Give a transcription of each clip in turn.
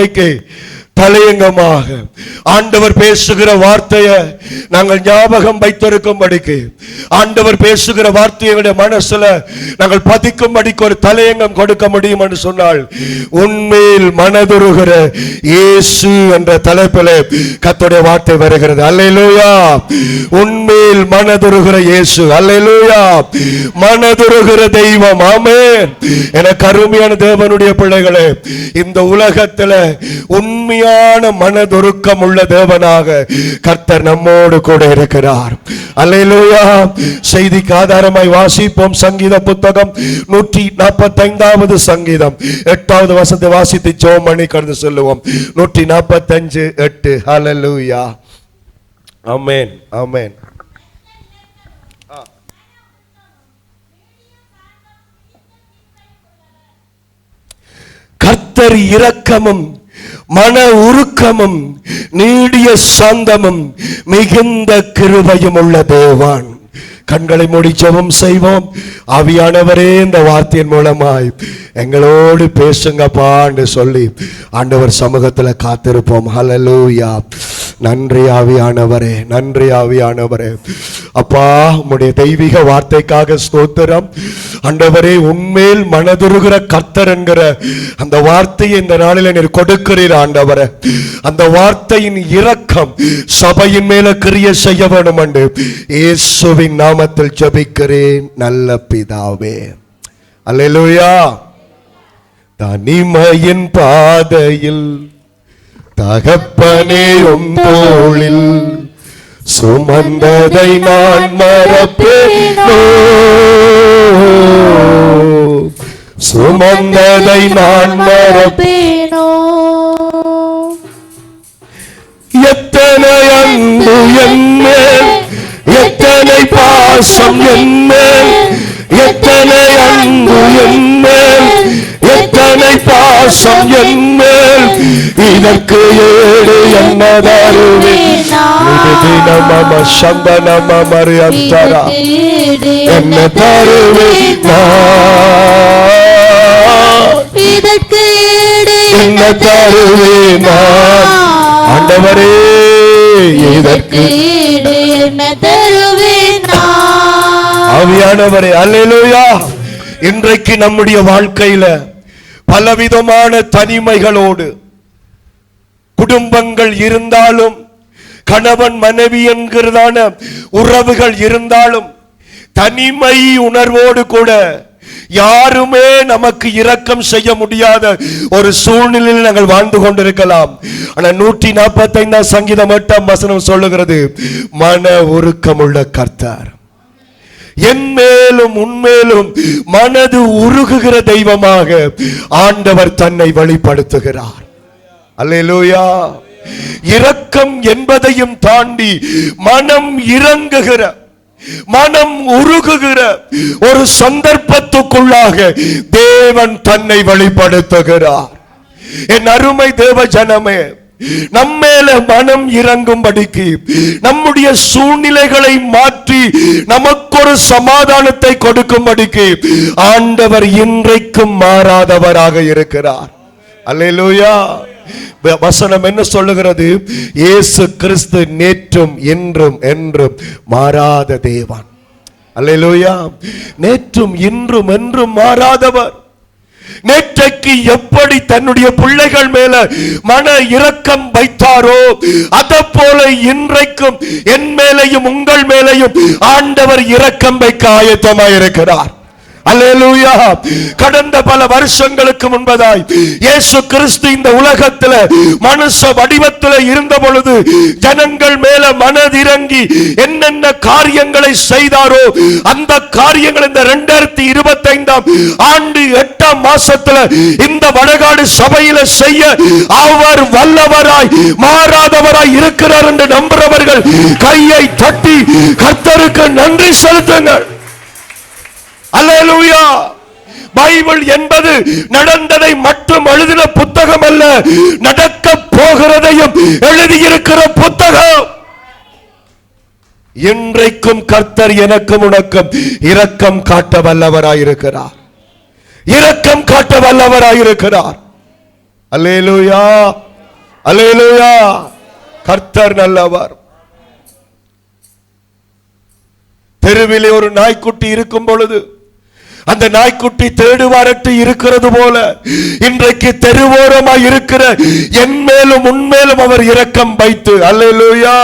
வார்த்தைக்கு தலையங்கமாக ஆண்டவர் பேசுகிற வார்த்தையை நாங்கள் ஞாபகம் வைத்திருக்கும்படிக்கு, ஆண்டவர் பேசுகிற வார்த்தையை மனசுல நாங்கள் பதிக்கும்படிக்கு ஒரு தலையங்கம் கொடுக்க முடியும் என்று சொன்னால், உண்மையில் மனதுருகிற இயேசு என்ற தலைப்பில் கர்த்தருடைய வார்த்தை வருகிறது. அல்லேலூயா. உண்மையில் மனதுருகிற இயேசு. அல்லேலூயா. மனதுருகிற தெய்வம். ஆமென். எனக்கு அருமையான தேவனுடைய பிள்ளைகளே, இந்த உலகத்தில் உண்மையான மனதுருக்கம் உள்ள தேவனாக கர்த்தர் நம்மோடு கூட இருக்கிறார். அல்லேலூயா. செய்திக்கு ஆதாரமாய் வாசிப்போம். சங்கீத புத்தகம் 145வது சங்கீதம் 8வது வசனத்தை வாசித்து ஜெபம் பண்ணி கடந்து செல்லுவோம். 145:8. அல்லேலூயா. ஆமென். ஆமென். கர்த்தர் இரக்கமும் மன உருக்கமும் நீடிய சாந்தமும் மிகுந்த கிருபையும் உள்ள தேவன். கண்களை மூடி ஜெபம் செய்வோம். ஆவியானவரே, இந்த வார்த்தையின் மூலமாய் எங்களோடு பேசுங்கப்பா என்று சொல்லி ஆண்டவர் சமூகத்தில் காத்திருப்போம். ஹல்லேலூயா. நன்றி ஆவியானவரே, நன்றி ஆவியானவரே. அப்பா, உம்முடைய தெய்வீக வார்த்தைக்காக ஸ்தோத்திரம். ஆண்டவரே, உண்மையில் மனதுருகிற கர்த்தர் என்கிற அந்த வார்த்தையை இந்த நாளில் நீர் கொடுக்கிறீர் ஆண்டவரே. அந்த வார்த்தையின் இரக்கம் சபையின் மேல கிரியை செய்ய வேண்டும் என்று இயேசுவின் நாமத்தில் ஜெபிக்கிறேன் நல்ல பிதாவே. அல்லேலூயா. தனிமையின் பாதையில் தகப்பனே உம் தோளில் சுமந்ததை நான் மறப்பேனோ, சுமந்ததை நான் மறப்பேனோ. எத்தனை அன்பு என்மேல், எத்தனை பாசம் என்மேல், எத்தனை அன்பு என்மேல், எத்தனை பாசம் என்மேல், இதற்கு ஏடு என்ன தருவேன். என்ன தருவேன், இதற்கு ஏடு என்ன தருவேன் ஆண்டவரே, இதற்கு ஏடு என்ன தருவேன் ஆவியானவரே. அல்லேலூயா. இன்றைக்கு நம்முடைய வாழ்க்கையில பலவிதமான தனிமைகளோடு குடும்பங்கள் இருந்தாலும், கணவன் மனைவி என்கிறதான உறவுகள் இருந்தாலும், தனிமை உணர்வோடு கூட யாருமே நமக்கு இரக்கம் செய்ய முடியாத ஒரு சூழ்நிலையில் நாங்கள் வாழ்ந்து கொண்டிருக்கலாம். ஆனால் 145 சங்கீதம் 8 வசனம் சொல்லுகிறது, மன உருக்கமுள்ள கர்த்தர் என் மேலும் உன்மேலும் மனது உருகுகிற தெய்வமாக ஆண்டவர் தன்னை வெளிப்படுத்துகிறார். அல்லேலூயா. இரக்கம் என்பதையும் தாண்டி மனம் இறங்குகிற, மனம் உருகுகிற ஒரு சந்தர்ப்பத்துக்குள்ளாக தேவன் தன்னை வெளிப்படுத்துகிறார். என் அருமை தேவ ஜனமே, நம்மேல மனம் இறங்கும்படிக்கு, நம்முடைய சூழ்நிலைகளை மாற்றி நமக்கொரு சமாதானத்தை கொடுக்கும்படிக்கு ஆண்டவர் இன்றைக்கும் மாறாதவராக இருக்கிறார். அல்லேலூயா. வசனம் என்ன சொல்லுகிறது? இயேசு கிறிஸ்து நேற்றும் இன்றும் என்றும் மாறாத தேவன். அல்லேலூயா. நேற்றும் இன்றும் என்றும் மாறாதவர். நேற்றைக்கு எப்படி தன்னுடைய பிள்ளைகள் மேல மன இரக்கம் வைத்தாரோ, அதை போல இன்றைக்கும் என் மேலையும் உங்கள் மேலையும் ஆண்டவர் இரக்கம் வைக்க ஆயத்தமாயிருக்கிறார். அல்லேலூயா. கடந்த பல வருஷங்களுக்கு முன்பதாய் இயேசு கிறிஸ்து இந்த உலகத்தில் மனுஷ வடிவத்தில் இருந்த பொழுது ஜனங்கள் மேல மனதிறங்கி என்னென்ன காரியங்களை செய்தாரோ, அந்த காரியங்கள் இந்த 2025 ஆண்டு 8ஆம் மாசத்துல இந்த வடகாடு சபையில செய்ய அவர் வல்லவராய் மாறாதவராய் இருக்கிறார் என்று நம்புறவர்கள் கையை தட்டி கர்த்தருக்கு நன்றி செலுத்துங்கள். அல்லேலூயா. பைபிள் என்பது நடந்ததை மட்டும் எழுதின புத்தகம் அல்ல, நடக்க போகிறதையும் எழுதியிருக்கிற புத்தகம். இன்றைக்கும் கர்த்தர் எனக்கும் உனக்கும் இரக்கம் காட்ட வல்லவராயிருக்கிறார். இரக்கம் காட்ட வல்லவராயிருக்கிறார். அல்லேலூயா, அல்லேலூயா. கர்த்தர் நல்லவர். தெருவிலே ஒரு நாய்க்குட்டி இருக்கும் பொழுது அந்த நாய்க்குட்டி தேடுவாரட்டு இருக்கிறது போல இன்றைக்கு தெருவோரமாய் இருக்கிற என் மேலும் உன்மேலும் அவர் இரக்கம் வைத்து, அல்லேலூயா.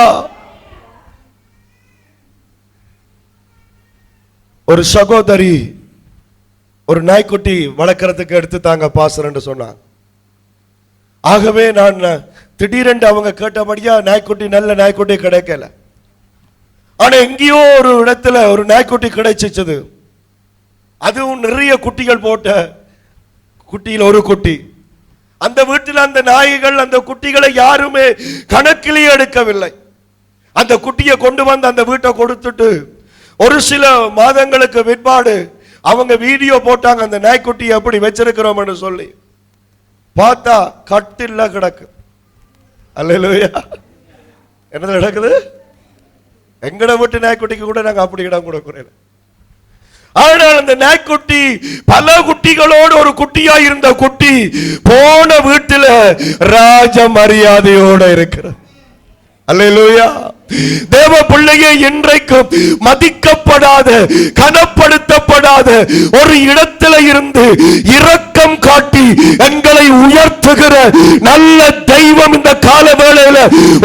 ஒரு சகோதரி ஒரு நாய்க்குட்டி வளர்க்கறதுக்கு எடுத்து தாங்க பாஸ்டர் என்று சொன்னாங்க. ஆகவே நான் திடீரென்று அவங்க கேட்டபடியா நாய்க்குட்டி, நல்ல நாய்க்குட்டி கிடைக்கல. ஆனா எங்கேயோ ஒரு இடத்துல ஒரு நாய்க்குட்டி கிடைச்சிச்சது. அதுவும் நிறைய குட்டிகள் போட்ட குட்டியில் ஒரு குட்டி. அந்த வீட்டில் அந்த நாய்கள் அந்த குட்டிகளை யாருமே கணக்கிலேயே எடுக்கவில்லை. அந்த குட்டியை கொண்டு வந்து அந்த வீட்டை கொடுத்துட்டு ஒரு சில மாதங்களுக்கு பிற்பாடு அவங்க வீடியோ போட்டாங்க, அந்த நாய்க்குட்டியை எப்படி வச்சிருக்கிறோம் என்று சொல்லி. பார்த்தா கட்டில்ல கிடக்கு. அல்லேலூயா. என்ன நடக்குது? எங்கட வீட்டு நாய்க்குட்டிக்கு கூட நாங்க அப்படி இடம் கொடுக்கிறேன். ஆனால் அந்த நாய்க்குட்டி பல குட்டிகளோடு ஒரு குட்டியா இருந்த குட்டி போன வீட்டில் ராஜ மரியாதையோட இருக்கிறது. அல்லேலூயா. தேவ பிள்ளையே, இன்றைக்கும் மதிக்கப்படாத, கனப்படுத்தப்படாத ஒரு இடத்துல இருந்து இரக்கம் காட்டி எங்களை உயர்த்துகிற நல்ல தெய்வம் இந்த கால வேளையில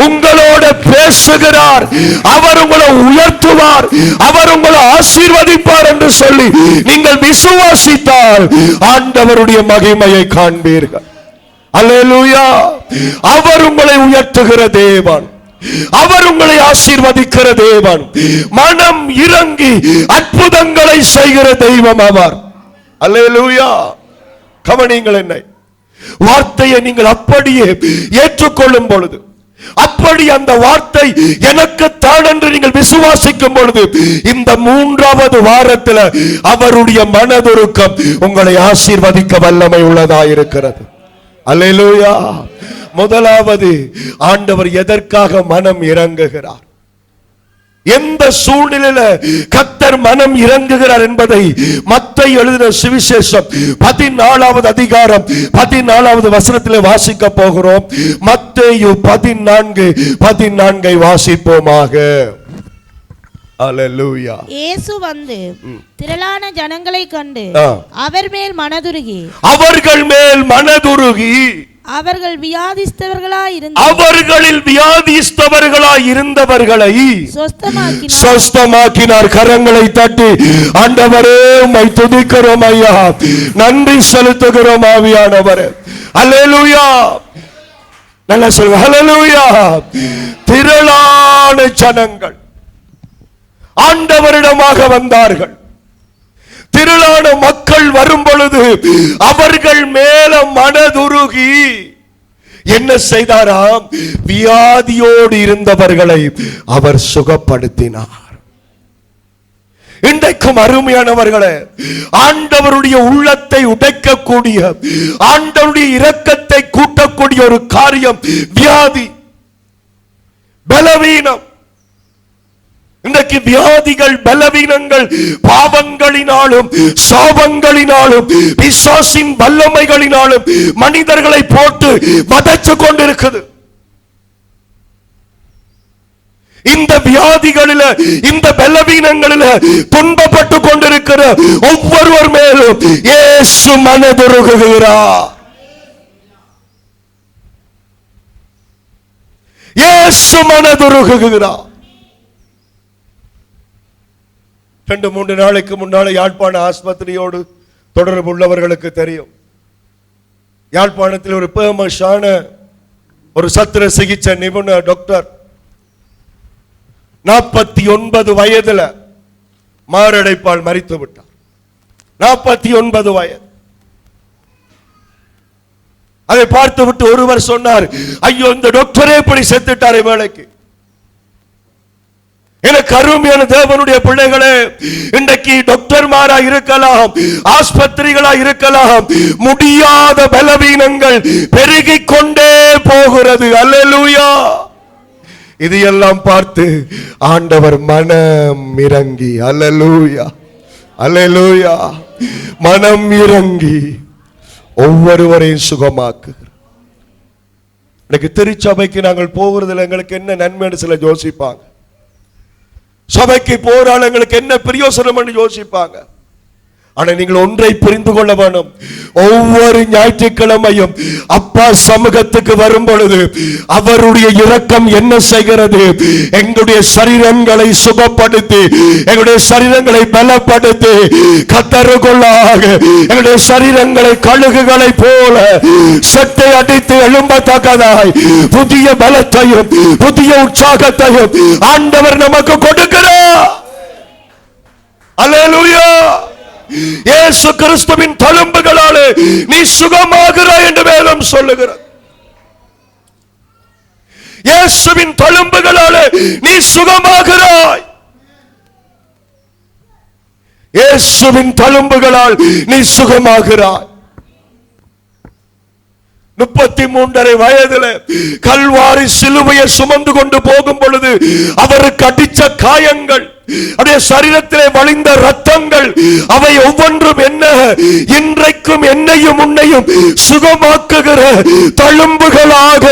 உங்களோட பேசுகிறார். அவர் உங்களை உயர்த்துவார், அவர் உங்களை ஆசீர்வதிப்பார் என்று சொல்லி நீங்கள் விசுவாசித்தால் ஆண்டவருடைய மகிமையை காண்பீர்கள். அல்லேலூயா. அவர் உங்களை உயர்த்துகிற தேவன், அவர் உங்களை ஆசீர்வதிக்கிற தேவன், மனம் இறங்கி அற்புதங்களை செய்கிற தெய்வம் அவர். அல்லேலூயா. கவனிங்கள், என்னை வார்த்தையை நீங்கள் அப்படியே ஏற்றுக்கொள்ளும் பொழுது, அப்படி அந்த வார்த்தை எனக்கு தான் என்று நீங்கள் விசுவாசிக்கும் பொழுது, இந்த 3வது வாரத்தில் அவருடைய மனதுருக்கம் உங்களை ஆசீர்வதிக்க வல்லமை உள்ளதாயிருக்கிறது. அல்லேலூயா. முதலாவது, ஆண்டவர் எதற்காக மனம் இறங்குகிறார், எந்த சூழ்நிலையில கர்த்தர் மனம் இறங்குகிறார் என்பதை மத்தேயு எழுதின சுவிசேஷம் 14வது அதிகாரம் 14வது வசனத்திலே வாசிக்க போகிறோம். மத்தேயு 14:14 வாசிப்போமாக. அல்லேலூயா. இயேசு வந்து திரளான ஜனங்களை கண்டு அவர்கள் மேல் மனதுருகி அவர்கள் வியாதிஸ்தவர்களாய் இருந்தவர்களை சொஸ்தமாக்கினார். கரங்களை தட்டி ஆண்டவரே உம்மை துதிக்கிறோம் ஐயா, நன்றி செலுத்துகிறோம் ஆவியானவரே. அல்லேலூயா. நல்லா சொல்லுங்க. அல்லேலூயா. திரளான ஜனங்கள் ஆண்டவரிடமாக வந்தார்கள். திரளான மக்கள் வரும் பொழுது அவர்கள் மேல மனதுருகி என்ன செய்தாராம்? வியாதியோடு இருந்தவர்களை அவர் சுகப்படுத்தினார். இன்றைக்கும் அருமையானவர்களே, ஆண்டவருடைய உள்ளத்தை உடைக்கக்கூடிய, ஆண்டவருடைய இரக்கத்தை கூட்டக்கூடிய ஒரு காரியம் வியாதி, பலவீனம். இன்றைக்கு வியாதிகள், பலவீனங்கள் பாவங்களினாலும் சாபங்களினாலும் பிசாசின் வல்லமைகளினாலும் மனிதர்களை போட்டு வதைச்சு கொண்டிருக்குது. இந்த வியாதிகளில, இந்த பலவீனங்களில துன்பப்பட்டு கொண்டிருக்கிற ஒவ்வொருவர் மேலும் இயேசு மனதுருகுகிறார். இயேசு மனதுருகுகிறார். 2-3 நாளைக்கு முன்னால யாழ்ப்பாண ஆஸ்பத்திரியோடு தொடர்பு உள்ளவர்களுக்கு தெரியும். யாழ்ப்பாணத்தில் ஒரு பேமஸான ஒரு சத்திர சிகிச்சை நிபுணர் டாக்டர் 49 வயதுல மாரடைப்பால் மரித்து விட்டார். 49 வயது. அதை பார்த்து விட்டு ஒருவர் சொன்னார், ஐயோ இந்த டாக்டரே இப்படி செத்துட்டாரே வேலைக்கு. எனக்கு அருமையான தேவனுடைய பிள்ளைகளே, இன்றைக்கு டாக்டர்மாரா இருக்கலாம், ஆஸ்பத்திரிகளா இருக்கலாம், முடியாத பலவீனங்கள் பெருகிக் கொண்டே போகிறது. அல்லேலூயா. இதையெல்லாம் பார்த்து ஆண்டவர் மனம் இறங்கி, அல்லேலூயா அல்லேலூயா, மனம் இறங்கி ஒவ்வொருவரையும் சுகமாக்குகிறார். இன்னைக்கு திருச்சபைக்கு நாங்கள் போகிறதுல எங்களுக்கு என்ன நன்மைன்னு சில யோசிப்பாங்க. சபைக்கு போறால் எங்களுக்கு என்ன பிரயோசனம் யோசிப்பாங்க. ஆனா நீங்கள் ஒன்றை புரிந்து கொள்ள வேணும். ஒவ்வொரு ஞாயிற்றுக்கிழமையும் அப்பா சமூகத்துக்கு வரும் பொழுது அவருடைய இரக்கம் என்ன செய்கிறது? எங்களுடைய சரீரங்களை சுகப்படுத்தி, எங்களுடைய சரீரங்களை பலப்படுத்தி, கத்தருக்குள்ளாக எங்களுடைய சரீரங்களை கழுகுகளை போல செட்டை அடித்து எழும்பத்தக்கதாய் புதிய பலத்தையும் புதிய உற்சாகத்தையும் ஆண்டவர் நமக்கு கொடுக்கிறார். அல்லேலூயா. இயேசு கிறிஸ்துவின் தழும்புகளாலே நீ சுகமாகிறாய் என்று வேதம் சொல்லுகிறது. இயேசுவின் தழும்புகளாலே நீ சுகமாகிறாய். இயேசுவின் தழும்புகளால் நீ சுகமாகிறாய். 33 வயதில் கல்வாரி சிலுவையை சுமந்து கொண்டு போகும் பொழுது அவருக்கு அடிச்ச காயங்கள், அவருடைய சரீரத்திலே வழிந்த ரத்தங்கள், அவை ஒவ்வொன்றும் என்ன இன்றைக்கும் என்னையும் உன்னையும் சுகமாக்குகிற தழும்புகளாக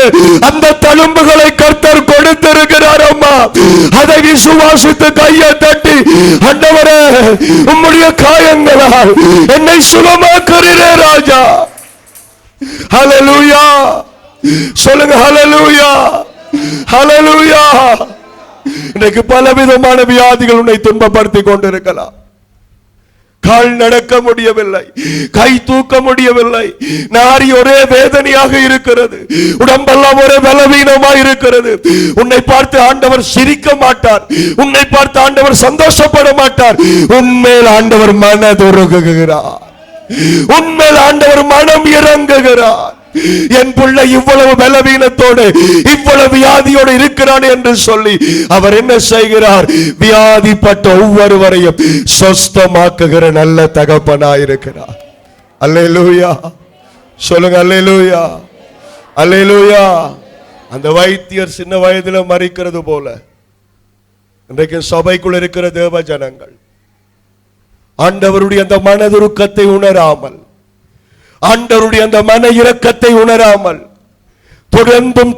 அந்த தழும்புகளை கர்த்தர் கொடுத்திருக்கிறார். அம்மா, அதை விசுவாசித்து கையை தட்டி, ஆண்டவரே உம்முடைய காயங்களால் என்னை சுகமாக்குகிறீரே ராஜா. ஹல்லேலூயா சொல்லுங்க. ஹல்லேலூயா, ஹல்லேலூயா. இன்றைக்கு பலவிதமான வியாதிகள் உன்னை துன்பப்படுத்திக் கொண்டிருக்கலாம். கால் நடக்க முடியவில்லை, கை தூக்க முடியவில்லை, நாரி ஒரே வேதனையாக இருக்கிறது, உடம்பெல்லாம் ஒரே பலவீனமாக இருக்கிறது. உன்னை பார்த்து ஆண்டவர் சிரிக்க மாட்டார், உன்னை பார்த்து ஆண்டவர் சந்தோஷப்பட மாட்டார். உன்மேல் ஆண்டவர் மனதுருகுகிறார், உன்மேல் ஆண்டவர் மனம் இறங்குகிறார். என் பிள்ளை இவ்வளவு பலவீனத்தோடு இவ்வளவு வியாதியோடு இருக்கிறான் என்று சொல்லி அவர் என்ன செய்கிறார்? வியாதிப்பட்ட ஒவ்வொருவரையும் சொஸ்தமாக்குகிற நல்ல தகப்பனாயிருக்கிறார். அல்லேலூயா சொல்லுங்க. அல்லேலூயா, அல்லேலூயா. அந்த வைத்தியர் சின்ன வயதில் மரிக்கிறது போல இன்றைக்கு சபைக்குள் இருக்கிற தேவ ஜனங்கள் ஆண்டவருடைய அந்த மனதுருக்கத்தை உணராமல், ஆண்டவருடைய அந்த மன இரக்கத்தை உணராமல் தொடர்ந்தும்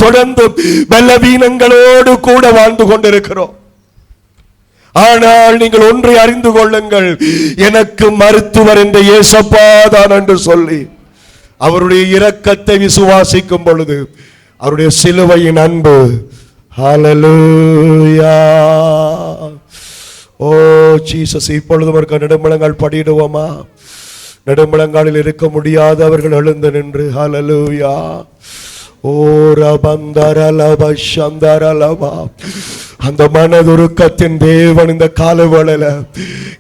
பலவீனங்களோடு கூட வாழ்ந்து கொண்டிருக்கிறோம். ஆனால் நீங்கள் ஒன்றை அறிந்து கொள்ளுங்கள், எனக்கு மருத்துவர் என்ற இயேசப்பா தான் என்று சொல்லி அவருடைய இரக்கத்தை விசுவாசிக்கும் பொழுது அவருடைய சிலுவையின் அன்பு. ஹல்லேலூயா. ஓ ஜீசஸ். இப்பொழுதும் ஒரு நெடுமுழங்கால் படியிடுவோமா? நெடுமுழங்காலில் இருக்க முடியாதவர்கள் எழுந்து நின்று ஹல்லேலூயா. ஓ ரபந்தரலப சந்தரலபா. அந்த மனதுருக்கத்தின் தேவன் இந்த காலவேளையில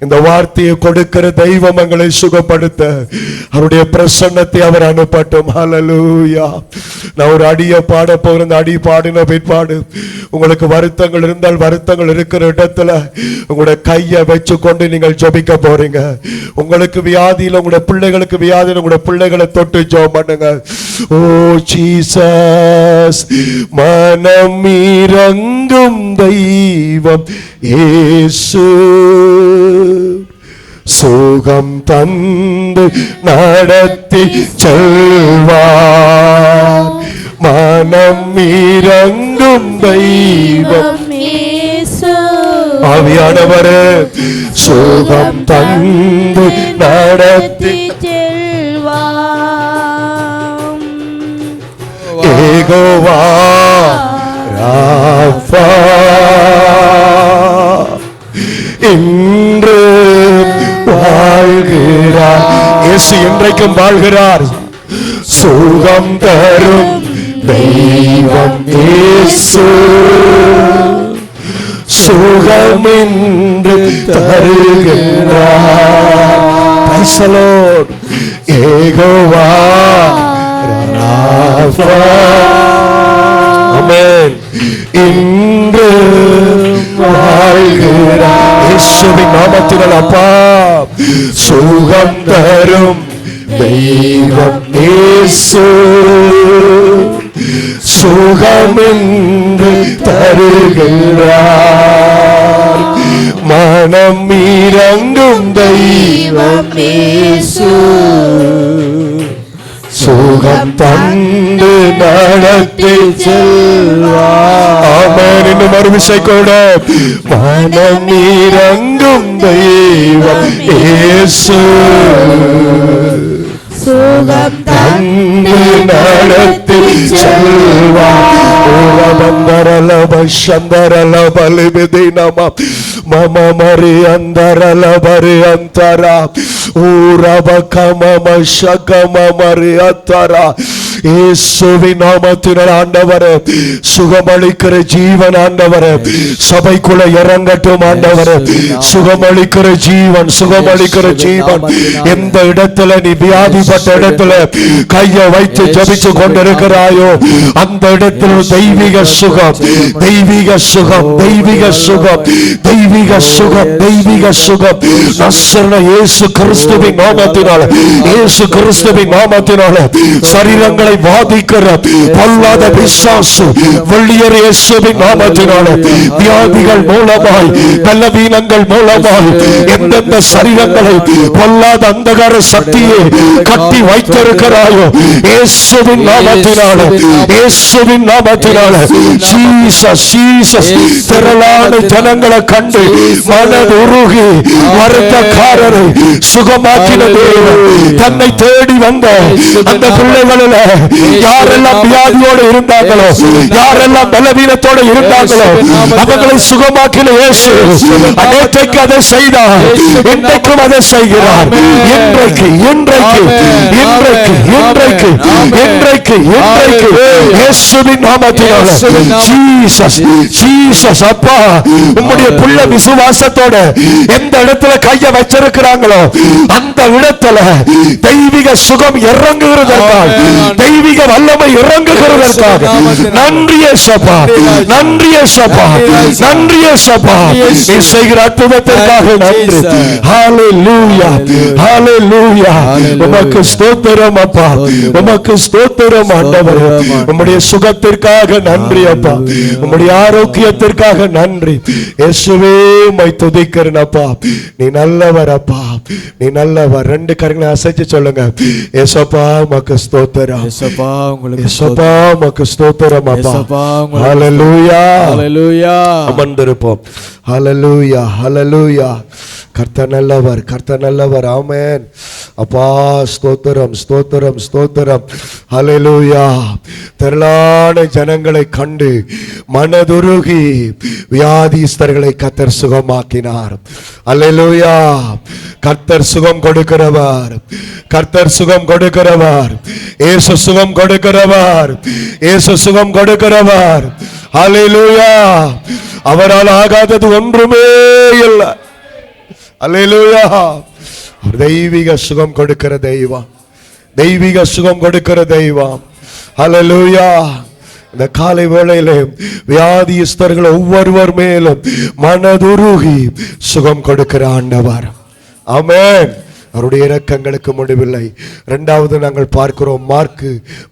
இந்த வார்த்தையை கொடுக்கிற தெய்வம் எங்களை சுகப்படுத்த அவருடைய பிரசன்னத்தை அவர் அனுப்பட்டும். ஹல்லேலூயா. நான் ஒரு அடியை பாட போகிறேன். அந்த அடி பாடின பிற்பாடு உங்களுக்கு வருத்தங்கள் இருந்தால் வருத்தங்கள் இருக்கிற இடத்துல உங்களுடைய கையை வச்சு கொண்டு நீங்கள் ஜெபிக்க போறீங்க. உங்களுக்கு வியாதியில் உங்களுடைய பிள்ளைகளுக்கு வியாதியில் உங்களுடைய பிள்ளைகளை தொட்டு ஜெபம் பண்ணுங்க. ஓ ஜீசஸ், மனம் இறங்கும் தெய்வம் இயேசு, சுகம் தந்து நடத்தி செல்வார். மனம் இறங்கும் தெய்வம் இயேசு, ஆவியானவரே சுகம் தந்து நடத்தி செல்வார். யெகோவா ராஃபா, இன்று வாழ்கிறார். இயேசு இன்றைக்கும் வாழ்கிறார். சுகம் தரும் தெய்வம் இயேசு, சுகமின்று தருகிறார். Praise the Lord. Jehovah Rafah. ஆமென். இன்று வாழ்கிறார். இயேசுவின் நாமத்தினால் அப்பா, சுகம் தரும் தெய்வம் இயேசு, சுகமின்று தருகிறார். மனம் இறங்கும் தெய்வம் இயேசு, சுகம் தந்து நடத்தி செல்வார். ஆமென். இன்னும் மறுவிசை கூட மனம் இறங்கும் தெய்வம் இயேசு சுகம் தந்து நடத்தி செல்வார். மம மரி அந்தரல பரி அந்தரா ஊரப கமம ஷகம மரி அந்தரா. இயேசுவின் நாமத்தினால் ஆண்டவரே, சுகமளிக்கிற ஜீவன் ஆண்டவரே, சபைக்குள்ள இறங்கட்டும் ஆண்டவரே. சுகமளிக்கிற ஜீவன், சுகமளிக்கிற ஜீவன். எந்த இடத்துல நீ வியாதிப்பட்ட இடத்துல கையை வைத்து ஜபிச்சு கொண்டிருக்கிறாயோ அந்த இடத்துல தெய்வீக சுகம், தெய்வீக சுகம், தெய்வீக சுகம், தெய்வீக சுகம், தெய்வீக சுகம். நசரேயனான இயேசு கிறிஸ்துவின் நாமத்தினால, இயேசு கிறிஸ்துவின் நாமத்தினால சரீரங்களை வாதிக்கிற பொல்லாத பிசாசு வெளியேறு இயேசுவின் நாமத்தினால. வியாதிகள் மூலமாய், பலவீனங்கள் மூலமாய் எந்தெந்த சரீரங்களை பொல்லாத அந்தகார சக்தியை கட்டி வைத்திருக்கிறாயோ இயேசுவின் நாமத்தினால, இயேசுவின் நாமத்தினால. Jesus, Jesus. திரளான ஜனங்களை கண்டு மனதுருகி வருத்தக்காரரை சுகமாக்கின தேவன், தன்னை தேடி வந்த அந்த பிள்ளைகளில் யாரெல்லாம் வியாதியோடு இருந்தாங்களோ, யாரெல்லாம் பலவீனத்தோடு இருந்தாங்களோ அவர்களை சுகமாக்கின இயேசு அன்றைக்கு அதை செய்தார், இன்றைக்கும் அதை செய்கிறார். இன்றைக்கு இன்றைக்கு இன்றைக்கு இன்றைக்கு இன்றைக்கு இன்றைக்கு இயேசுவின் நாமத்தினால. Jesus, Jesus. அப்பா, உம்முடைய புள்ள விசுவாசத்தோட எந்த இடத்துல கையை வச்சிருக்கிறாங்களோ அந்த இடத்துல தெய்வீக சுகம் இறங்குகிறதற்காக, தெய்வீக வல்லமை இறங்குகிறதற்காக நன்றி இயேசுப்பா, நன்றி இயேசுப்பா, நன்றி இயேசுப்பா. நீ செய்கிற அற்புதத்திற்காக நன்றி. ஹalleluya, ஹalleluya. உமக்கு ஸ்தோத்திரம் அப்பா, உமக்கு ஸ்தோத்திரம் ஆண்டவரே. உம்முடைய சுகத்திற்காக நன்றி அப்பா, உம்முடைய ஆரோக்கியத்திற்காக நன்றி இயேசுவே. உம்மை துதிக்கிறேன் அப்பா, நீ நல்லவர் அப்பா, நீ நல்லவர். ரெண்டு கரங்களை அசைச்சு சொல்லுங்க, இயேசுப்பா உமக்கு ஸ்தோத்திரம், இயேசுப்பா உங்களுக்கு இயேசுப்பா உமக்கு ஸ்தோத்திரம் அப்பா. இயேசுப்பா உங்களுக்கு ஹalleluya, ஹalleluya. அமர்ந்திருப்போம். ஹalleluya, ஹalleluya. கர்த்தர் நல்லவர், கர்த்தர் நல்லவர். ஆமென். அப்பா ஸ்தோத்திரம், ஸ்தோத்திரம், ஸ்தோத்திரம். ஹalleluya. திரளான ஜனங்களை கண்டு மனதுருகி வியாதிஸ்தர்களை கர்த்தர் சுகமாக்கினார். ஹalleluya. கர்த்தர் சுகம் கொடுக்கிறவர், கர்த்தர் சுகம் கொடுக்கிறவர். இயேசு சுகம் கொடுக்கிறவர், இயேசு சுகம் கொடுக்கிறவர். ஹalleluya. அவரால் ஆகாதது ஒன்றுமே இல்லை. அல்லேலூயா. தெய்வீக சுகம் கொடுக்கிற தெய்வம், தெய்வீக சுகம் கொடுக்கிற தெய்வம். அல்லேலூயா. இந்த காலை வேளையிலே வியாதிஸ்தர்கள் ஒவ்வொருவர் மேலும் மனதுருகி சுகம் கொடுக்கிற ஆண்டவர். ஆமென். அவருடைய இரக்கங்களுக்கு முடிவில்லை. இரண்டாவது நாங்கள் பார்க்கிறோம், மார்க்கு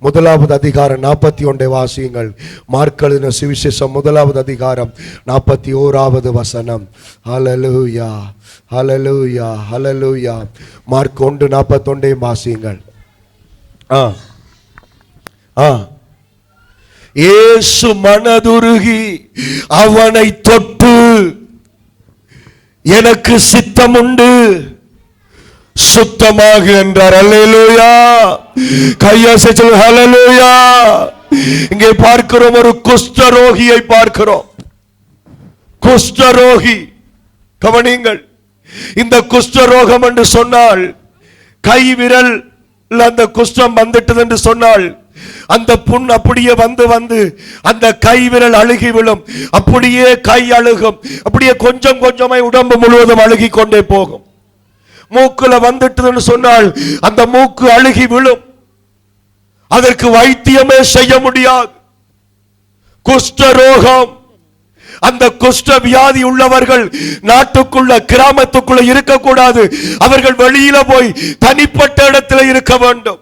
1 அதிகாரம் 41 வாசியுங்கள். மார்க் எழுதின சுவிசேஷம் 1 அதிகாரம் 41 வசனம். ஹalleluya, ஹalleluya, ஹalleluya. மார்க் 1:41 வாசியுங்கள். இயேசு மனதுருகி அவனை தொட்டு, எனக்கு சித்தம் உண்டு, சுத்தமாக என்றார். அல்லேலூயா. கையசைச்சு ஹalleluya. இங்கே பார்க்கிறோம், ஒரு குஷ்டரோகியை பார்க்கிறோம். குஷ்டரோகி, கவனிங்கள். இந்த குஷ்டரோகம் என்று சொன்னால், கை விரல் அந்த குஷ்டம் வந்துட்டது என்று சொன்னால், அந்த புண் அப்படியே வந்து வந்து அந்த கை விரல் அழுகி விழும். அப்படியே கை அழுகும், அப்படியே கொஞ்சம் கொஞ்சமாய் உடம்பு முழுவதும் அழுகி கொண்டே போகும். மூக்குல வந்துட்டதுன்னு சொன்னால் அந்த மூக்கு அழுகி விழும். அதற்கு வைத்தியமே செய்ய முடியாது. குஷ்டரோகம். அந்த குஷ்ட வியாதி உள்ளவர்கள் நாட்டுக்குள்ள, கிராமத்துக்குள்ள இருக்கக்கூடாது. அவர்கள் வெளியில போய் தனிப்பட்ட இடத்துல இருக்க வேண்டும்.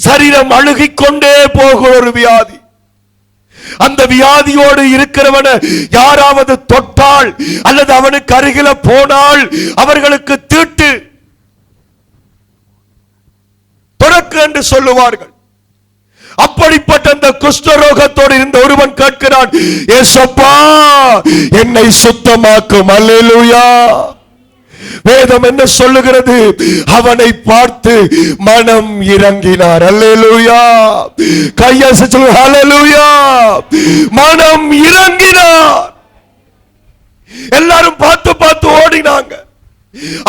சரீரம் அழுகிக் கொண்டே போகிற ஒரு வியாதி. அந்த வியாதியோடு இருக்கிறவன யாராவது தொட்டால் அல்லது அவனுக்கு அருகில போனால் அவர்களுக்கு தீட்டு. தொடக்க என்று சொல்லுவார்கள். அப்படிப்பட்ட அந்த குஷ்டரோகத்தோடு இருந்த ஒருவன் கேட்கிறான், ஏசப்பா என்னை சுத்தமாக்கும். அல்லேலூயா. வேதம் என்ன சொல்லுகிறது? அவனை பார்த்து மனம் இறங்கினார். அல்லேலூயா. கையசைச்சு அல்லேலூயா. மனம் இறங்கினார். எல்லாரும் பார்த்து பார்த்து ஓடினாங்க.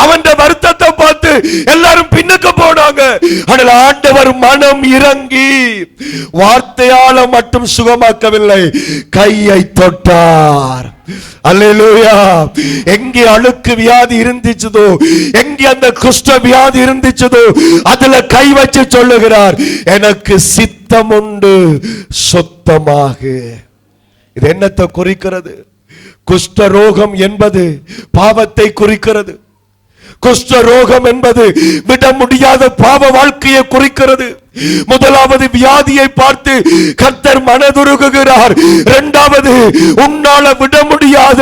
அவன் வருத்தத்தை பார்த்து எல்லாரும் பின்னுக்கு போனாங்க. ஆனால் ஆண்டவர் மனம் இறங்கி வார்த்தையால மட்டும் சுகமாக்கவில்லை, கையை தொட்டார். அல்லேலூயா. எங்கே அழுக்கு வியாதி இருந்துச்சதோ, எங்கே அந்த குஷ்ட வியாதி இருந்துச்சதோ அதுல கை வச்சு சொல்லுகிறார், எனக்கு சித்தம் உண்டு, சுத்தமாக. இது என்னத்தை குறிக்கிறது? குஷ்ட ரோகம் என்பது பாவத்தை குறிக்கிறது. குஷ்ட ரோகம் என்பது விட முடியாத பாவ வாழ்க்கையை குறிக்கிறது. முதலாவது வியாதியை பார்த்து கர்த்தர் மனதுருகுகிறார். இரண்டாவது, உன்னால விட முடியாத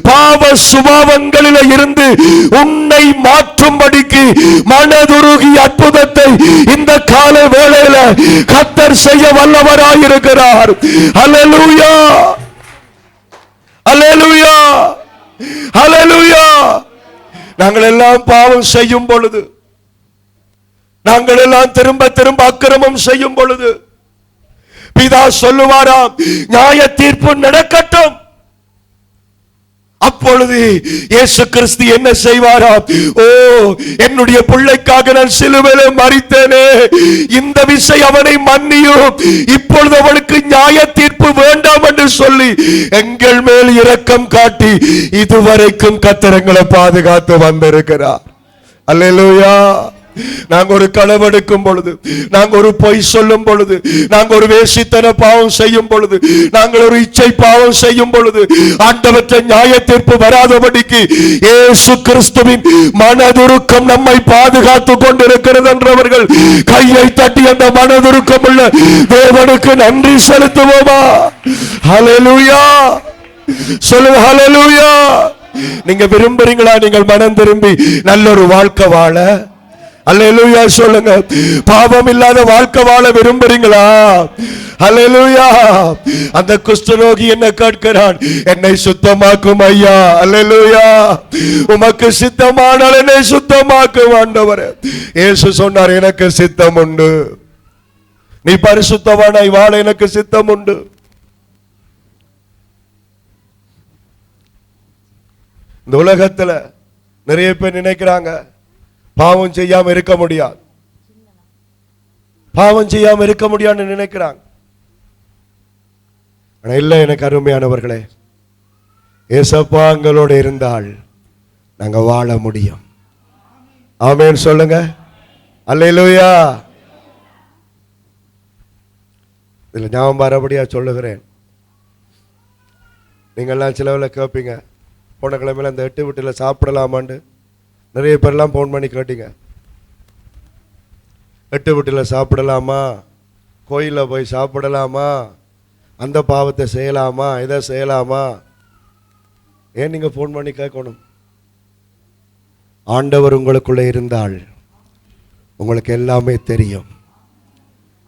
பாவ சுபாவங்களில் இருந்து உன்னை மாற்றும்படிக்கு மனதுருகி அற்புதத்தை இந்த கால வேளையில கர்த்தர் செய்ய வல்லவராயிருக்கிறார். அல்லேலூயா. அல்லேலூயா. அல்லேலூயா. நாங்கள் எல்லாம் பாவம் செய்யும் பொழுது, நாங்கள் எல்லாம் திரும்ப திரும்ப அக்கிரமம் செய்யும் பொழுது பிதா சொல்லுவாராம், நியாய தீர்ப்பு நடக்கட்டும். அப்பொழுது இயேசு கிறிஸ்து என்ன செய்வாராம்? ஓ, என்னுடைய பிள்ளைக்காக நான் சிலுவையிலே மரித்தேனே, இந்த விஷயம் அவனை மன்னியும், இப்பொழுது அவனுக்கு நியாய தீர்ப்பு வேண்டாம் என்று சொல்லி எங்கள் மேல் இரக்கம் காட்டி இதுவரைக்கும் கர்த்தரை பாதுகாத்து வந்திருக்கிறார். அல்லேலூயா. நாங்க ஒரு களவெடுக்கும் பொழுது, நாங்க ஒரு பொய் சொல்லும் பொழுது, நாங்க ஒரு வேசித்தன பாவம் செய்யும் பொழுது, நாங்கள் ஒரு இச்சை பாவம் செய்யும் பொழுது ஆண்டவற்றை நியாய தீர்ப்பு வராதபடிக்கு இயேசு கிறிஸ்துவின் மனதுருக்கம் நம்மை பாதுகாத்து கொண்டிருக்கிறது என்றவர்கள் கையை தட்டி அந்த மனதுருக்கம் உள்ள தேவனுக்கு நன்றி செலுத்துவோமா? ஹல்லேலூயா. சொல்லுங்க ஹல்லேலூயா. நீங்க விரும்புறீங்களா? நீங்கள் மனம் திரும்பி நல்ல ஒரு வாழ்க்கை வாழ? அல்லேலூயா. சொல்லுங்க. பாவம் இல்லாத வாழ்க்கை வாழ விரும்புறீங்களா? அல்லேலூயா. அந்த குஷ்டரோகி என்ன கேட்கிறான்? என்னை சுத்தமாக்கும் ஐயா. அல்லேலூயா. உமக்கு சித்தமானால் என்னை சுத்தமாக்கும் ஆண்டவரே. இயேசு சொன்னார், எனக்கு சித்தம் உண்டு, நீ பரிசுத்தவானாய் வாழ எனக்கு சித்தம் உண்டு. இந்த உலகத்துல நிறைய பேர் நினைக்கிறாங்க பாவம் செய்யாம இருக்க முடியாது, பாவம் செய்யாம இருக்க முடியாதுன்னு நினைக்கிறாங்க. ஆனா இல்ல, எனக்கு அருமையானவர்களே, ஏசப்பா எங்களோட இருந்தால் நாங்க வாழ முடியும். ஆமென் சொல்லுங்க. அல்லேலூயா. இதுல ஞாபகம் வரபடியா சொல்லுகிறேன். நீங்கள்லாம் சிலவில் கேட்பீங்க, போன கிழமையில அந்த 8 வீட்டில் சாப்பிடலாமான்னு நிறைய பேர்லாம் ஃபோன் பண்ணி கேட்டீங்க. 8 வீட்டில் சாப்பிடலாமா, கோயிலில் போய் சாப்பிடலாமா, அந்த பாவத்தை செய்யலாமா, இதை செய்யலாமா? ஏன் நீங்கள் ஃபோன் பண்ணி கேட்கணும்? ஆண்டவர் உங்களுக்குள்ளே இருந்தால் உங்களுக்கு எல்லாமே தெரியும்.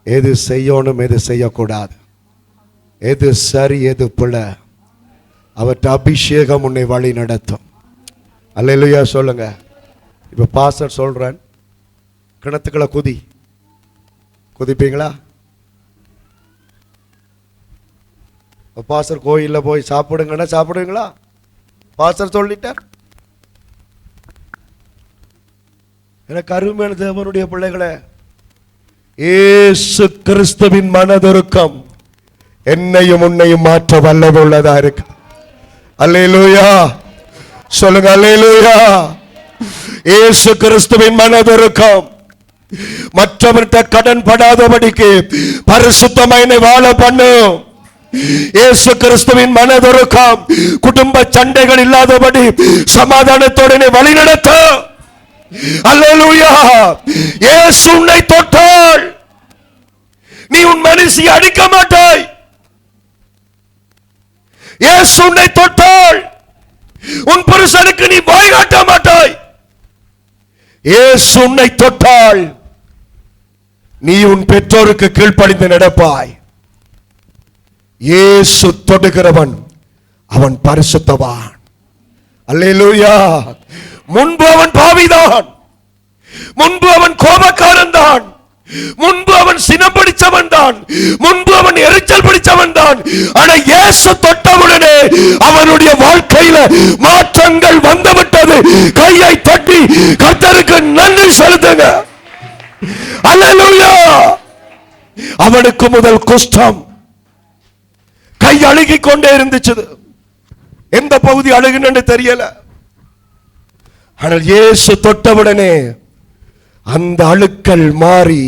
எது செய்யணும், எது செய்யக்கூடாது, எது சரி, எது பிழை. அவற்றை அபிஷேகம் உன்னை வழி நடத்தும். அல்லேலூயா சொல்லுங்க. இப்போ பாஸ்டர் சொல்றேன், கிணத்துக்களை குதிப்பீங்களா? பாஸ்டர் கோயிலில் போய் சாப்பிடுங்கன்னா சாப்பிடுவீங்களா? பாஸ்டர் சொல்லிட்டார். எனக்கு அருமையான தேவனுடைய பிள்ளைகளே, இயேசு கிறிஸ்துவின் மனதுருக்கம் என்னையும் உன்னையும் மாற்ற வல்லதுள்ளதா இருக்கு. அல்லேலூயா சொல்லுங்க. அல்லேலூயா. இயேசு கிறிஸ்துவின் மனதுருக்கம் மற்றவர்கிட்ட கடன் படாதபடிக்கு பரிசுத்தமாய் வாழ பண்ணும். இயேசு கிறிஸ்துவின் மனதுருக்கம் குடும்ப சண்டைகள் இல்லாதபடி சமாதானத்தோடு வழிநடத்தும். அல்லேலூயா. இயேசு உன்னை தொட்டால் நீ உன் மனசை அடிக்க மாட்டாய். இயேசு உன்னை தொட்டால் உன் புருஷனுக்கு நீ வாய் காட்ட மாட்டாய். இயேசு உன்னை தொட்டால் நீ உன் பெற்றோருக்கு கீழ்ப்படிந்து நடப்பாய். இயேசு தொடுகிறவன் அவன் பரிசுத்தவான். அல்லேலூயா. முன்பு அவன் பாவிதான், முன்பு அவன் கோபக்காரன் தான், முன்பு அவன் சினம் பிடிச்சவன் தான், முன்பு அவன் எரிச்சல் பிடிச்சவன் தான். ஆனா இயேசு தொட்டவுடனே அவனுடைய வாழ்க்கையில மாற்றங்கள் வந்துவிட்டது. கையை தட்டி கர்த்தருக்கு நன்றி செலுத்துங்க. அல்லேலூயா. அவனுக்கு முதல் குஷ்டம், கை அழுகிக் கொண்டே இருந்துச்சு. எந்த பகுதி அழுகுன்னு தெரியல. ஆனால் இயேசு தொட்டவுடனே அந்த அழுக்கள் மாறி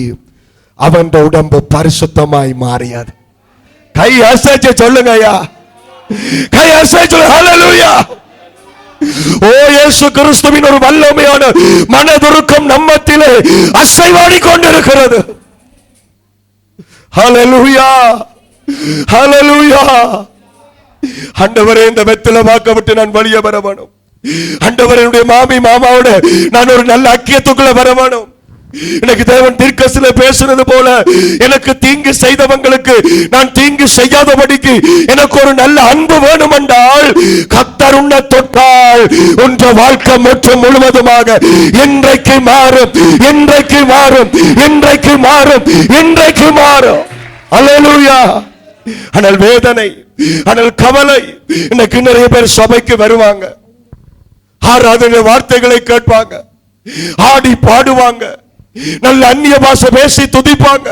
அவன் உடம்பு பரிசுத்தமாய் மாறியது. கை அசைச்சு சொல்லுங்க ஐயா, கை அசைச்சு ஹல்லேலூயா. ஓ இயேசு கிறிஸ்துவின் ஒரு வல்லமையான மனதுருக்கம் நம்மத்திலே அசைவாடி கொண்டிருக்கிறது. ஹல்லேலூயா, ஹல்லேலூயா. ஆண்டவரே, இந்த வெத்தில வாக்க விட்டு நான் வெளியே வர வேணும். ஆண்டவரே, மாமி மாமாவோட நான் ஒரு நல்ல ஐக்கியத்துக்குள்ள வர வேணும். எனக்கு தேவன் தீர்க்கதரிசியில பேசுறது போல எனக்கு தீங்கு செய்தவங்களுக்கு நான் தீங்கு செய்யாதபடிக்கு எனக்கு ஒரு நல்ல அன்பு வேணும் என்றால் கர்த்தர் உன்னை தொட்டால் உன் வாழ்க்கை மற்றும் முழுவதுமாக இன்றைக்கு மாறும், இன்றைக்கு மாறும், இன்றைக்கு மாறும், இன்றைக்கு மாறும். அல்லேலூயா. ஆனால் வேதனை, ஆனால் கவலை. இன்னைக்கு நிறைய பேர் சபைக்கு வருவாங்க, ஆராதனை வார்த்தைகளை கேட்பாங்க, ஆடி பாடுவாங்க, நல்ல அந்நிய பாஷை பேசி துதிப்பாங்க.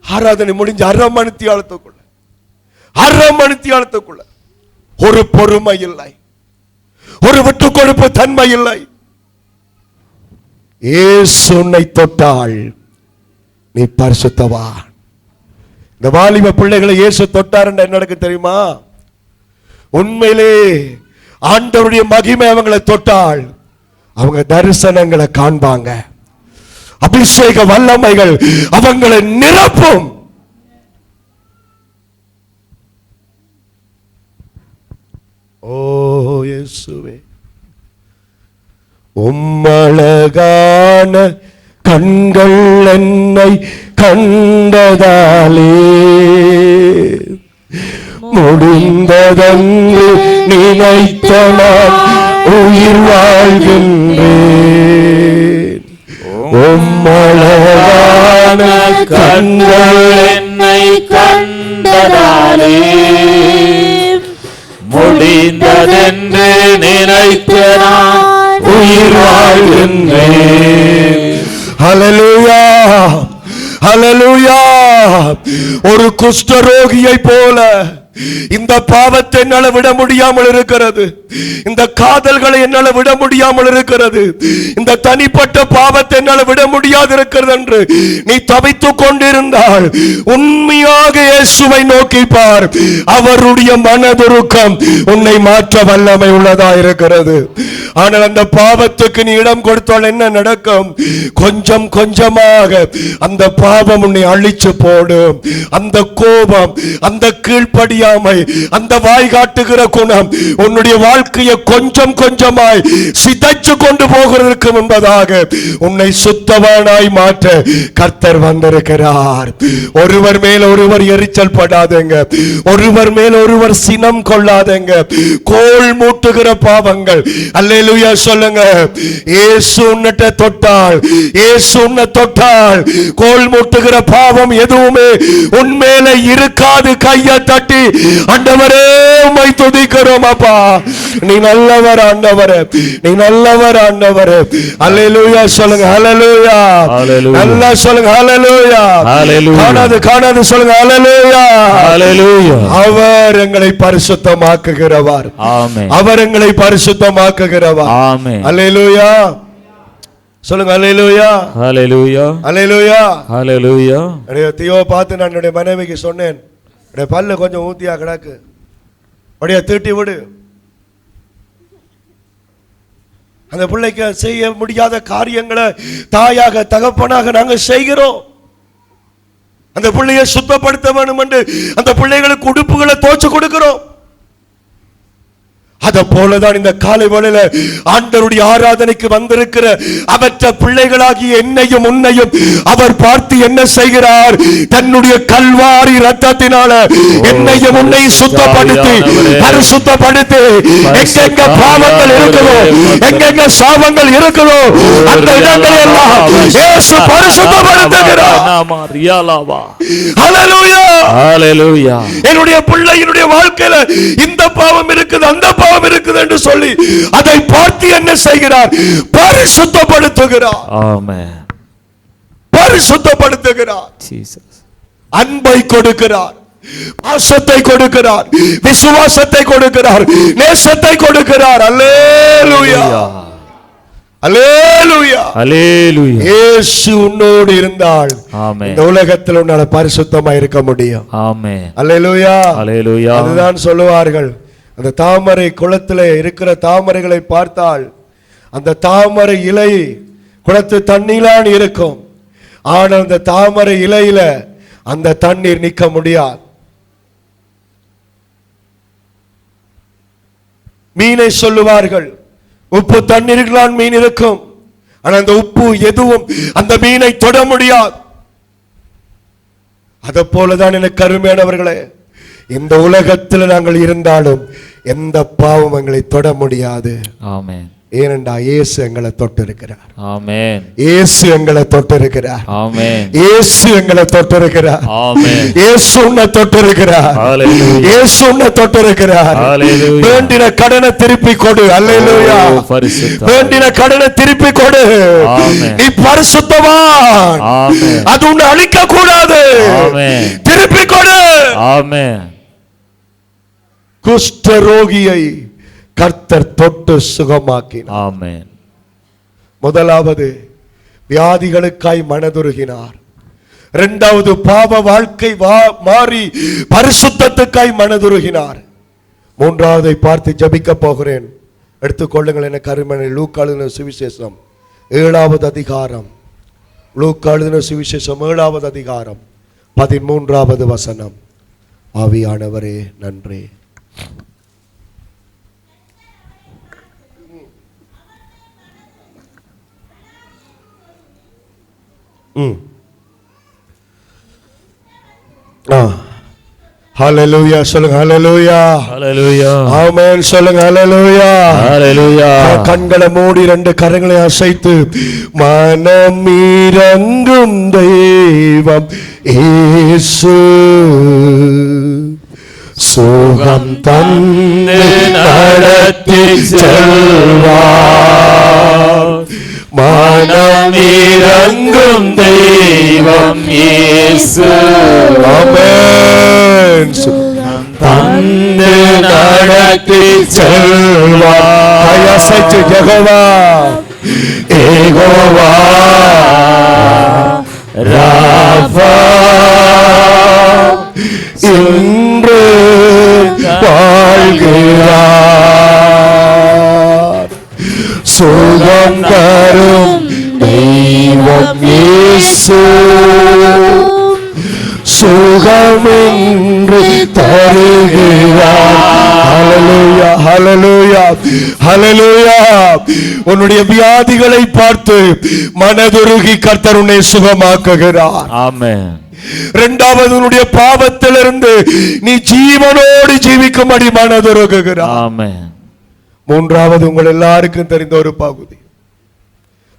ஆராதனை முடிஞ்ச அரை மணித்தியாலத்துக்குள்ள ஒரு பொறுமை இல்லை, ஒரு விட்டு கொடுப்பு தன்மை இல்லை. இயேசு உன்னை தொட்டால் நீ பரிசுத்தவான். இந்த வாலிப பிள்ளைகளை இயேசு தொட்டார் என்ன நடக்கு தெரியுமா? உண்மையிலே ஆண்டவருடைய மகிமை அவங்களை தொட்டால் அவங்க தரிசனங்களை காண்பாங்க. அபிஷேக வல்லமைகள் அவங்களை நிரப்பும். ஓ இயேசுவே, உம்மழகான கண்கள் என்னை கண்டதாலே முடிந்ததென்று நினைத்த நான் உயிர் வாழ்கின்றேன். உம்மழகான கண்கள் என்னை கண்டதாலே முடிந்ததென்று நினைத்த நான் உயிர் வாழ்கின்றேன். ஹல்லேலூயா, ஹல்லேலூயா. ஒரு குஷ்டரோகியை போல இந்த பாவத்தை என்னால விட முடியாமல் இருக்கிறது, இந்த காதல்களை என்னால விட முடியாமல் இருக்கிறது, இந்த தனிப்பட்ட பாவத்தை என்னால விட முடியாது இருக்கிறது என்று நீ தவித்துக் கொண்டிருந்தால் உண்மையாக இயேசுவை நோக்கி பார். அவருடைய மனதுருக்கம் உன்னை மாற்ற வல்லமை உள்ளதா இருக்கிறது. ஆனால் அந்த பாவத்துக்கு நீ இடம் கொடுத்தால் என்ன நடக்கும்? கொஞ்சம் கொஞ்சமாக அந்த பாவம் உன்னை அழிச்சு போடும். அந்த கோபம், அந்த கீழ்ப்படியாமை, அந்த வாய் காட்டுகிற குணம் உன்னுடைய வாழ்க்கையை கொஞ்சம் கொஞ்சமாய் சிதைச்சு கொண்டு போகிறதற்கு முன்பதாக உன்னை சுத்தவானாய் மாற்ற கர்த்தர் வந்திருக்கிறார். ஒருவர் மேல் ஒருவர் எரிச்சல் படாதேங்க, ஒருவர் மேல் ஒருவர் சினம் கொள்ளாதேங்க. கோல் மூட்டுகிற பாவங்கள், அல்லேலூயா சொல்லுங்க. இயேசு உன்னை தொட்டால், இயேசு உன்னை தொட்டால் கோல் மூட்டுகிற பாவம் எதுவுமே உன்மேல இருக்காது. கையை தட்டி ஆண்டவரே உம்மை துதிக்கிறோம் அப்பா, நீ நல்லவர் ஆண்டவரே, நீ நல்லவர் ஆண்டவரே. அல்லேலூயா சொல்லுங்க, ஹல்லேலூயா. நல்லா சொல்லுங்க, ஹல்லேலூயா. காணாது காணாது சொல்லுங்க, ஹல்லேலூயா, ஹல்லேலூயா. அவர் எங்களை பரிசுத்தமாக்குகிறவர், ஆமென். அவர் எங்களை பரிசுத்தமாக்குகிறவர், ஆமென். அல்லேலூயா சொல்லுங்க, அல்லேலூயா, ஹல்லேலூயா, ஹல்லேலூயா, ஹல்லேலூயா. தியோ பார்த்து நான் என்னுடைய மனைவிக்கு சொன்னேன், பல்லு கொஞ்சம் ஊத்தியா கிடக்கு, அப்படியே தீட்டி விடு. அந்த பிள்ளைக்கு செய்ய முடியாத காரியங்களை தாயாக தகப்பனாக நாங்கள் செய்கிறோம். அந்த பிள்ளையை சுத்தப்படுத்த வேண்டும் என்று அந்த பிள்ளைகளுக்கு உடுப்புகளை தோச்சு கொடுக்கிறோம். அத போலதான் இந்த காலை வேளையில ஆண்டவருடைய ஆராதனைக்கு வந்திருக்கிற அவற்ற பிள்ளைகளாகிய என்னையும் உன்னையும் அவர் பார்த்து என்ன செய்கிறார்? தன்னுடைய கல்வாரி ரத்தத்தினால என்னையும் உன்னையும் சுத்தப்படுத்தி பரிசுத்தப்படுத்தி எங்கெங்க பாவங்கள் இருக்குதோ, எங்கெங்க சாபங்கள் இருக்குதோ, அந்த இடங்களை எல்லாம் இயேசு பரிசுத்தப்படுத்துகிறார். ஹல்லேலூயா, ஹல்லேலூயா. என்னுடைய பிள்ளையினுடைய வாழ்க்கையில இந்த பாவம் இருக்குது, அந்த பாவம் இருக்குது என்று சொல்லி அதை பார்த்து என்ன செய்கிறார்? பரிசுத்தப்படுத்துகிறார். ஆமென். பரிசுத்தப்படுத்துகிறார். ஜீசஸ் அன்பை கொடுக்கிறார், பாசத்தை கொடுக்கிறார், விசுவாசத்தை கொடுக்கிறார், நேசத்தை கொடுக்கிறார். அல்லேலூயா, அல்லேலூயா, அல்லேலூயா. இயேசு உன்னோடு இருந்தால் இந்த உலகத்தில் உன்னால பரிசுத்தமா இருக்க முடியும். ஆமென். அல்லேலூயா, அல்லேலூயா. அதுதான் சொல்லுவார்கள், அந்த தாமரை குளத்திலே இருக்கிற தாமரைகளை பார்த்தால் அந்த தாமரை இலை குளத்து தண்ணீரான் இருக்கும், ஆனால் அந்த தாமரை இலையில அந்த தண்ணீர் நிற்க முடியாது. மீனை சொல்லுவார்கள், உப்பு தண்ணீர்களான் மீன் இருக்கும், ஆனால் அந்த உப்பு எதுவும் அந்த மீனை தொட முடியாது. அதை போலதான் எனக்கு அருமையானவர்களே, இந்த உலகத்தில் நாங்கள் இருந்தாலும் எந்த பாவம் எங்களை தொட முடியாது. ஆமென். ஏனென்றா இயேசு எங்களை தொட்டு இருக்கிறார். ஆமென். இயேசு எங்களை தொட்டு இருக்கிறார். ஆமென். இயேசு எங்களை தொட்டு இருக்கிறார். ஆமென். இயேசு உன்னை தொட்டு இருக்கிறார். ஹல்லேலூயா. இயேசு உன்னை தொட்டு இருக்கிறார். ஹல்லேலூயா. வேண்டின கடனை திருப்பி கொடு. அல்லேலூயா. பரிசுத்தம். வேண்டின கடனை திருப்பி கொடு. ஆமென். நீ பரிசுத்தவான். ஆமென். அது உன்னை அழிக்க கூடாது. ஆமென். திருப்பி கொடு. ஆமென். குஷ்டரோகியை கர்த்தர் தொட்டு சுகமாக்கினார். ஆமென். முதலாவது வியாதிகளுக்காய் மனதுருகினார். இரண்டாவது பாவ வாழ்க்கை மாறி பரிசுத்தத்துக்காய் மனதுருகினார். மூன்றாவதை பார்த்து ஜபிக்க போகிறேன். எடுத்துக்கொள்ளுங்கள் எனக்கு அருமையான லூக்கா எழுதின சுவிசேஷம் 7வது அதிகாரம். லூக்கா எழுதின சுவிசேஷம் 7வது அதிகாரம் 13வது வசனம். ஆவியானவரே நன்றி. ஹல்லேலூயா சொல்லுங்க. ஹல்லேலூயா, ஹல்லேலூயா. ஆமென் சொல்லுங்க. ஹல்லேலூயா, ஹல்லேலூயா. கண்களை மூடி ரெண்டு கரங்களை அசைத்து மனம் இறங்கும் தெய்வம் இயேசு, சுகம் தந்து நடத்தி செல்வார். மனம் இறங்கும் தெய்வம் இயேசு. ஆமென். சுகம் தந்து நடத்தி செல்வார். கையசைத்து யெகோவா, யெகோவா ராஃபா இன்று வாழ்கிறார். சுகம் தரும் தெய்வம் இயேசு, சுகமின்று தருகிறார். ஹல்லேலூயா, ஹல்லேலூயா, ஹல்லேலூயா. உன்னுடைய வியாதிகளை பார்த்து மனதுருகி கர்த்தர் உன்னை சுகமாக்குகிறார். ஆமென். இரண்டாவது உன்னுடைய பாவத்திலிருந்து நீ ஜீவனோடு ஜீவிக்கும்படி மனதுருகுகிறார். ஆமென். மூன்றாவது உங்கள் எல்லாருக்கும் தெரிந்த ஒரு பகுதி,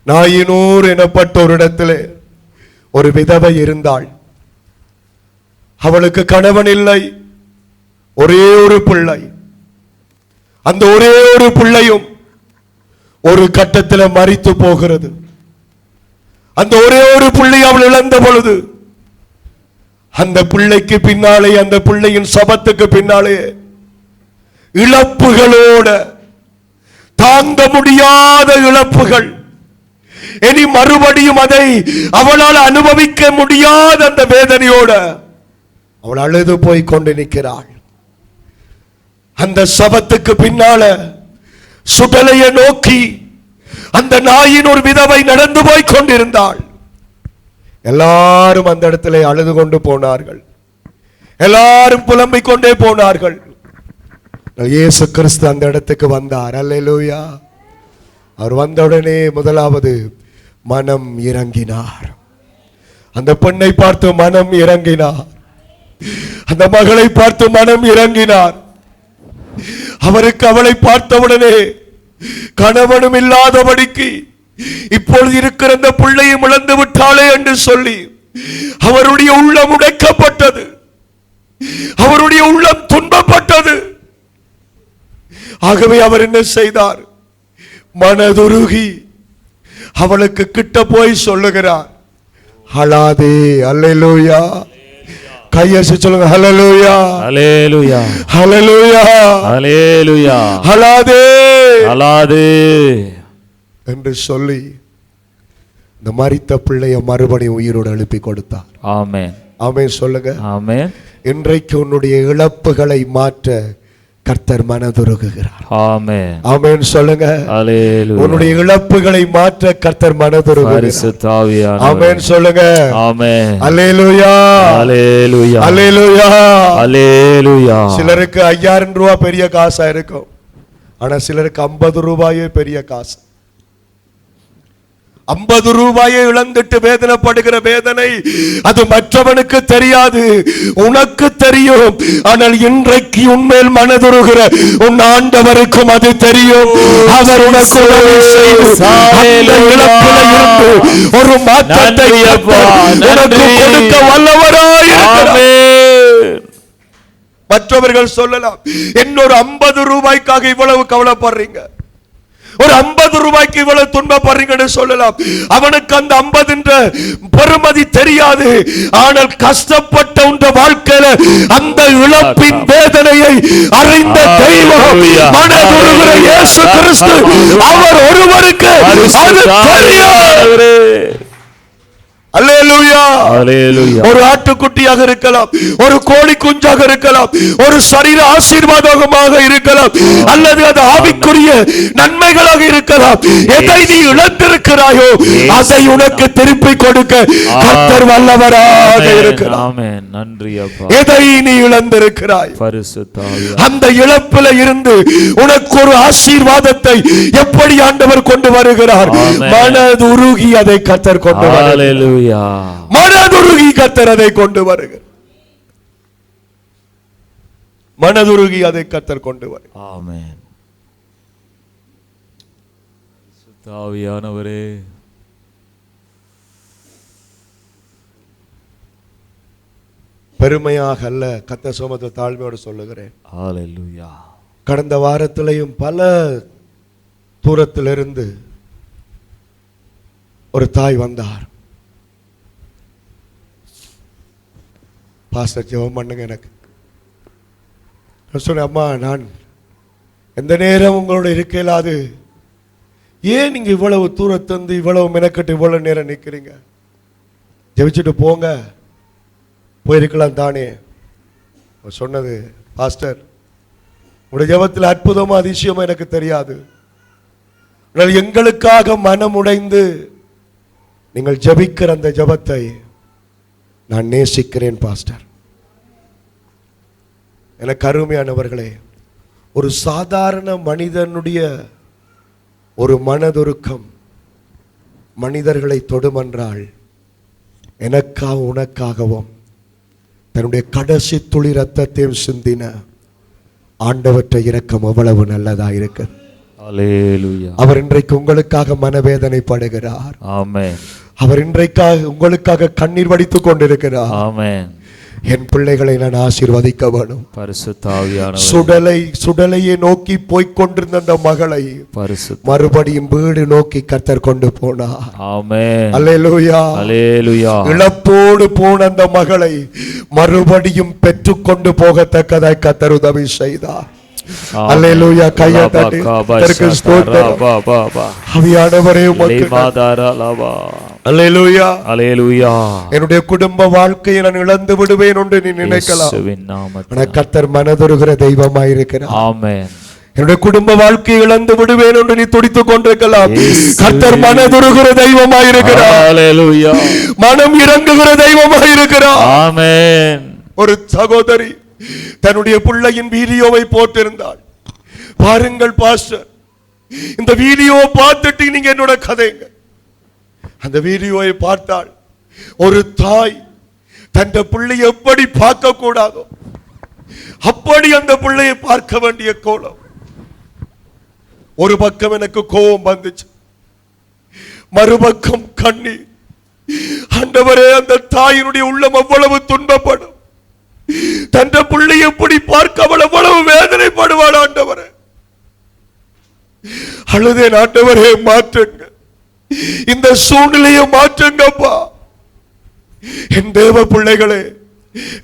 நாயினூர் எனப்பட்ட ஒரு இடத்திலே ஒரு விதவை இருந்தாள். அவளுக்கு கணவன் இல்லை, ஒரே ஒரு பிள்ளை. அந்த ஒரே ஒரு பிள்ளையும் ஒரு கட்டத்தில் மரித்து போகிறது. அந்த ஒரே ஒரு பிள்ளை அவள் இழந்த பொழுது அந்த பிள்ளைக்கு பின்னாலே, அந்த பிள்ளையின் சபத்துக்கு பின்னாலே இழப்புகளோட, தாங்க முடியாத இழப்புகள், இனி மறுபடியும் அதை அவளால் அனுபவிக்க முடியாத அந்த வேதனையோட அவள் அழுது போய் கொண்டு நிற்கிறாள். அந்த சபத்துக்கு பின்னால சுடலையை நோக்கி அந்த நாயின் ஒரு விதவை நடந்து போய் கொண்டிருந்தாள். எல்லாரும் அந்த இடத்துல அழுது கொண்டு போனார்கள். எல்லாரும் புலம்பிக் கொண்டே போனார்கள். இயேசு கிறிஸ்து அந்த இடத்துக்கு வந்தார். அல்லேலூயா. அவர் வந்தவுடனே முதலாவது மனம் இறங்கினார். அந்த பெண்ணை பார்த்து மனம் இறங்கினார். அந்த மகளை பார்த்து மனம் இறங்கினார். அவருக்கு அவளை பார்த்தவுடனே கணவனும் இல்லாதபடிக்கு இப்பொழுது இருக்கிற அந்த பிள்ளையும் இழந்து விட்டாளே என்று சொல்லி அவருடைய உள்ளம் உடைக்கப்பட்டது. அவருடைய உள்ளம் துன்பப்பட்டது. ஆகவே அவர் என்ன செய்தார்? மனதுருகி அவளுக்கு கிட்ட போய் சொல்லுகிறார், அழாதே. அல்லேலூயா. கையசி சொல்லுங்க, ஹல்லேலூயா, ஹல்லேலூயா, ஹல்லேலூயா, ஹல்லேலூயா. அழாதே, அழாதே என்று சொல்லி இந்த மரித்த பிள்ளையை மறுபடியும் உயிரோடு எழுப்பி கொடுத்தார். ஆமென். ஆமென் சொல்லுங்க. ஆமென். இன்றைக்கு உன்னுடைய இழப்புகளை மாற்ற கர்த்தர் மனதுருகுகிறார். ஆமென். ஆமென் சொல்லுங்க. ஹல்லேலூயா. உன்னுடைய இழப்புகளை மாற்ற கர்த்தர் மனதுருகுகிறார். பரிசுத்த ஆவியானவர். ஆமென் சொல்லுங்க. ஆமென். அல்லேலூயா, ஹல்லேலூயா, அல்லேலூயா, ஹல்லேலூயா. சிலருக்கு 5000 ரூபாய் பெரிய காசா இருக்கும். ஆனா சிலருக்கு 50 ரூபாயே பெரிய காசு. 50 ரூபாயை இழந்துட்டு வேதனைப்படுகிற வேதனை அது மற்றவனுக்கு தெரியாது, உனக்கு தெரியும். ஆனால் இன்றைக்கு உன்மேல் மனதுருகிற உன் ஆண்டவருக்கும் அது தெரியும். அவர் உனக்கு உதவி செய்து அந்த இழப்பில் இருந்து ஒரு மாற்றத்தை உனக்கு கொடுக்க வல்லவராயிருக்கிறார். மற்றவர்கள் சொல்லலாம், இன்னொரு 50 ரூபாய்க்காக இவ்வளவு கவலைப்படுறீங்க, ஒரு 50 ரூபாய்க்கு இவ்வளவு துன்பப்படுறீங்கன்னு சொல்லலாம். அவனுக்கு அந்த 50 பெருமதி தெரியாது. ஆனால் கஷ்டப்பட்ட உன்ற வாழ்க்கையில அந்த இழப்பின் வேதனையை அறிந்த தெய்வம் மனதுருகிற இயேசு கிறிஸ்து, அவர் ஒருவருக்கு அது தெரியும். அல்லேலூயா, அல்லேலூயா. ஒரு ஆட்டுக்குட்டியாக இருக்கலாம், ஒரு கோழி குஞ்சாக இருக்கலாம், ஒரு சரீர ஆசீர்வாதமாக இருக்கலாம், அல்லது அது ஆவிக்குரிய நன்மைகளாக இருக்கலாம். எதை நீ இழந்திருக்கிறாயோ அதை உனக்கு திருப்பி கொடுக்க கர்த்தர் வல்லவராக இருக்கிறார். ஆமென். நன்றி அப்பா. எதை நீ இழந்திருக்கிறாய்? பரிசுத்த ஆவியானவர். அந்த இழப்பில இருந்து உனக்கு ஒரு ஆசீர்வாதத்தை எப்படி ஆண்டவர் கொண்டு வருகிறார்? மனதுருகி அதை கர்த்தர் கொண்டு வருகிறார். அல்லேலூயா. மனதுருகி கர்த்தர் அதை கொண்டு வருகிறார். மனதுருகி அதை கர்த்தர் கொண்டு வருகிறார். ஆமென். பரிசுத்த ஆவியானவரே, பெருமையாக அல்ல, கர்த்தர் சுமத்த தாழ்மையோடு சொல்லுகிறேன். ஹல்லேலூயா. கடந்த வாரத்திலையும் பல தூரத்திலிருந்து ஒரு தாய் வந்தார். பாஸ்டர் ஜெபம் பண்ணுங்க எனக்கு. நான் சொன்னேன், அம்மா நான் எந்த நேரம் உங்களோட இருக்க இயலாது, ஏன் நீங்க இவ்வளவு தூரத்திலிருந்து இவ்வளவு மெனக்கட்டு இவ்வளவு நேரம் நிற்கிறீங்க? ஜெபிச்சுட்டு போங்க, போயிருக்கலாம் தானே. சொன்னது, பாஸ்டர் உடைய ஜெபத்தில் அற்புதமா அதிசயமா எனக்கு தெரியாது, ஆனால் எங்களுக்காக மனம் உடைந்து நீங்கள் ஜெபிக்கிற அந்த ஜெபத்தை நான் நேசிக்கிறேன் பாஸ்டர். எனக்கு அருமையானவர்களே, ஒரு சாதாரண மனிதனுடைய ஒரு மனதுருக்கம் மனிதர்களை தொடுமென்றால், எனக்காக உனக்காகவும் தன்னுடைய கடைசி துளி ரத்தத்தையும் சிந்தின ஆண்டவற்றை இரக்கம் எவ்வளவு நல்லதா இருக்கு. அல்லேலூயா. அவர் இன்றைக்கு உங்களுக்காக மனவேதனைப்படுகிறார். ஆமென். அவர் இன்றைக்காக உங்களுக்காக கண்ணீர் வடித்துக் கொண்டிருக்கிறார். ஆமென். என் பிள்ளைகளை நான் ஆசீர்வதிக்க வேணும். பரிசுத்த ஆவியானவரே, சுடலையை நோக்கி போய்க்கொண்டிருந்த அந்த மகளை மறுபடியும் வீடு நோக்கி கர்த்தர் கொண்டு போனார். ஆமென். அல்லேலூயா, அல்லேலூயா. இழப்போடு போன அந்த மகளை மறுபடியும் பெற்றுக்கொண்டு போகத்தக்கதாய் கர்த்தர் உதவி செய்தார். அல்லேலூயா. கையை தட்டி கர்த்தருக்கு ஸ்தோத்திரம். ஆவியானவரே உமக்கு அல்லேலூயா, அல்லேலூயா. என்னுடைய குடும்ப வாழ்க்கையை நான் இழந்து விடுவேன் என்று நீ நினைக்கலாம். ஆனால் கர்த்தர் மனதுருகிற தெய்வமாய் இருக்கிறார். ஆமென். என்னுடைய குடும்ப வாழ்க்கையை இழந்து விடுவேன் என்று நீ துடித்துக் கொண்டிருக்கலாம். கர்த்தர் மனதுருகிற தெய்வமாய் இருக்கிறார். அல்லேலூயா. மனம் இறங்குகிற தெய்வமாய் இருக்கிறார். ஆமென். ஒரு சகோதரி தன்னுடைய பிள்ளையின் வீடியோவை போட்டிருந்தாள். பாருங்கள் பாஸ்டர், இந்த வீடியோ பார்த்துட்டு நீங்க என்னோட கதைங்க. அந்த வீடியோவை பார்த்தால் ஒரு தாய் தன் பிள்ளையை எப்படி பார்க்க கூடாதோ அப்படி அந்த பிள்ளையை பார்க்க வேண்டிய கோலம். ஒரு பக்கம் எனக்கு கோபம் வந்துச்சு, மறுபக்கம் கண்ணீர். ஆண்டவரே, அந்த தாயினுடைய உள்ளம் அவ்வளவு துன்பப்படும். தன் பிள்ளை எப்படி பார்க்க அவள் அவ்வளவு வேதனைப்படுவாள். ஆண்டவரே, அழுதேன். ஆண்டவரே, மாற்றுங்க, இந்த சூழ்நிலையை மாற்றுங்கப்பா. என் தேவ பிள்ளைகளே,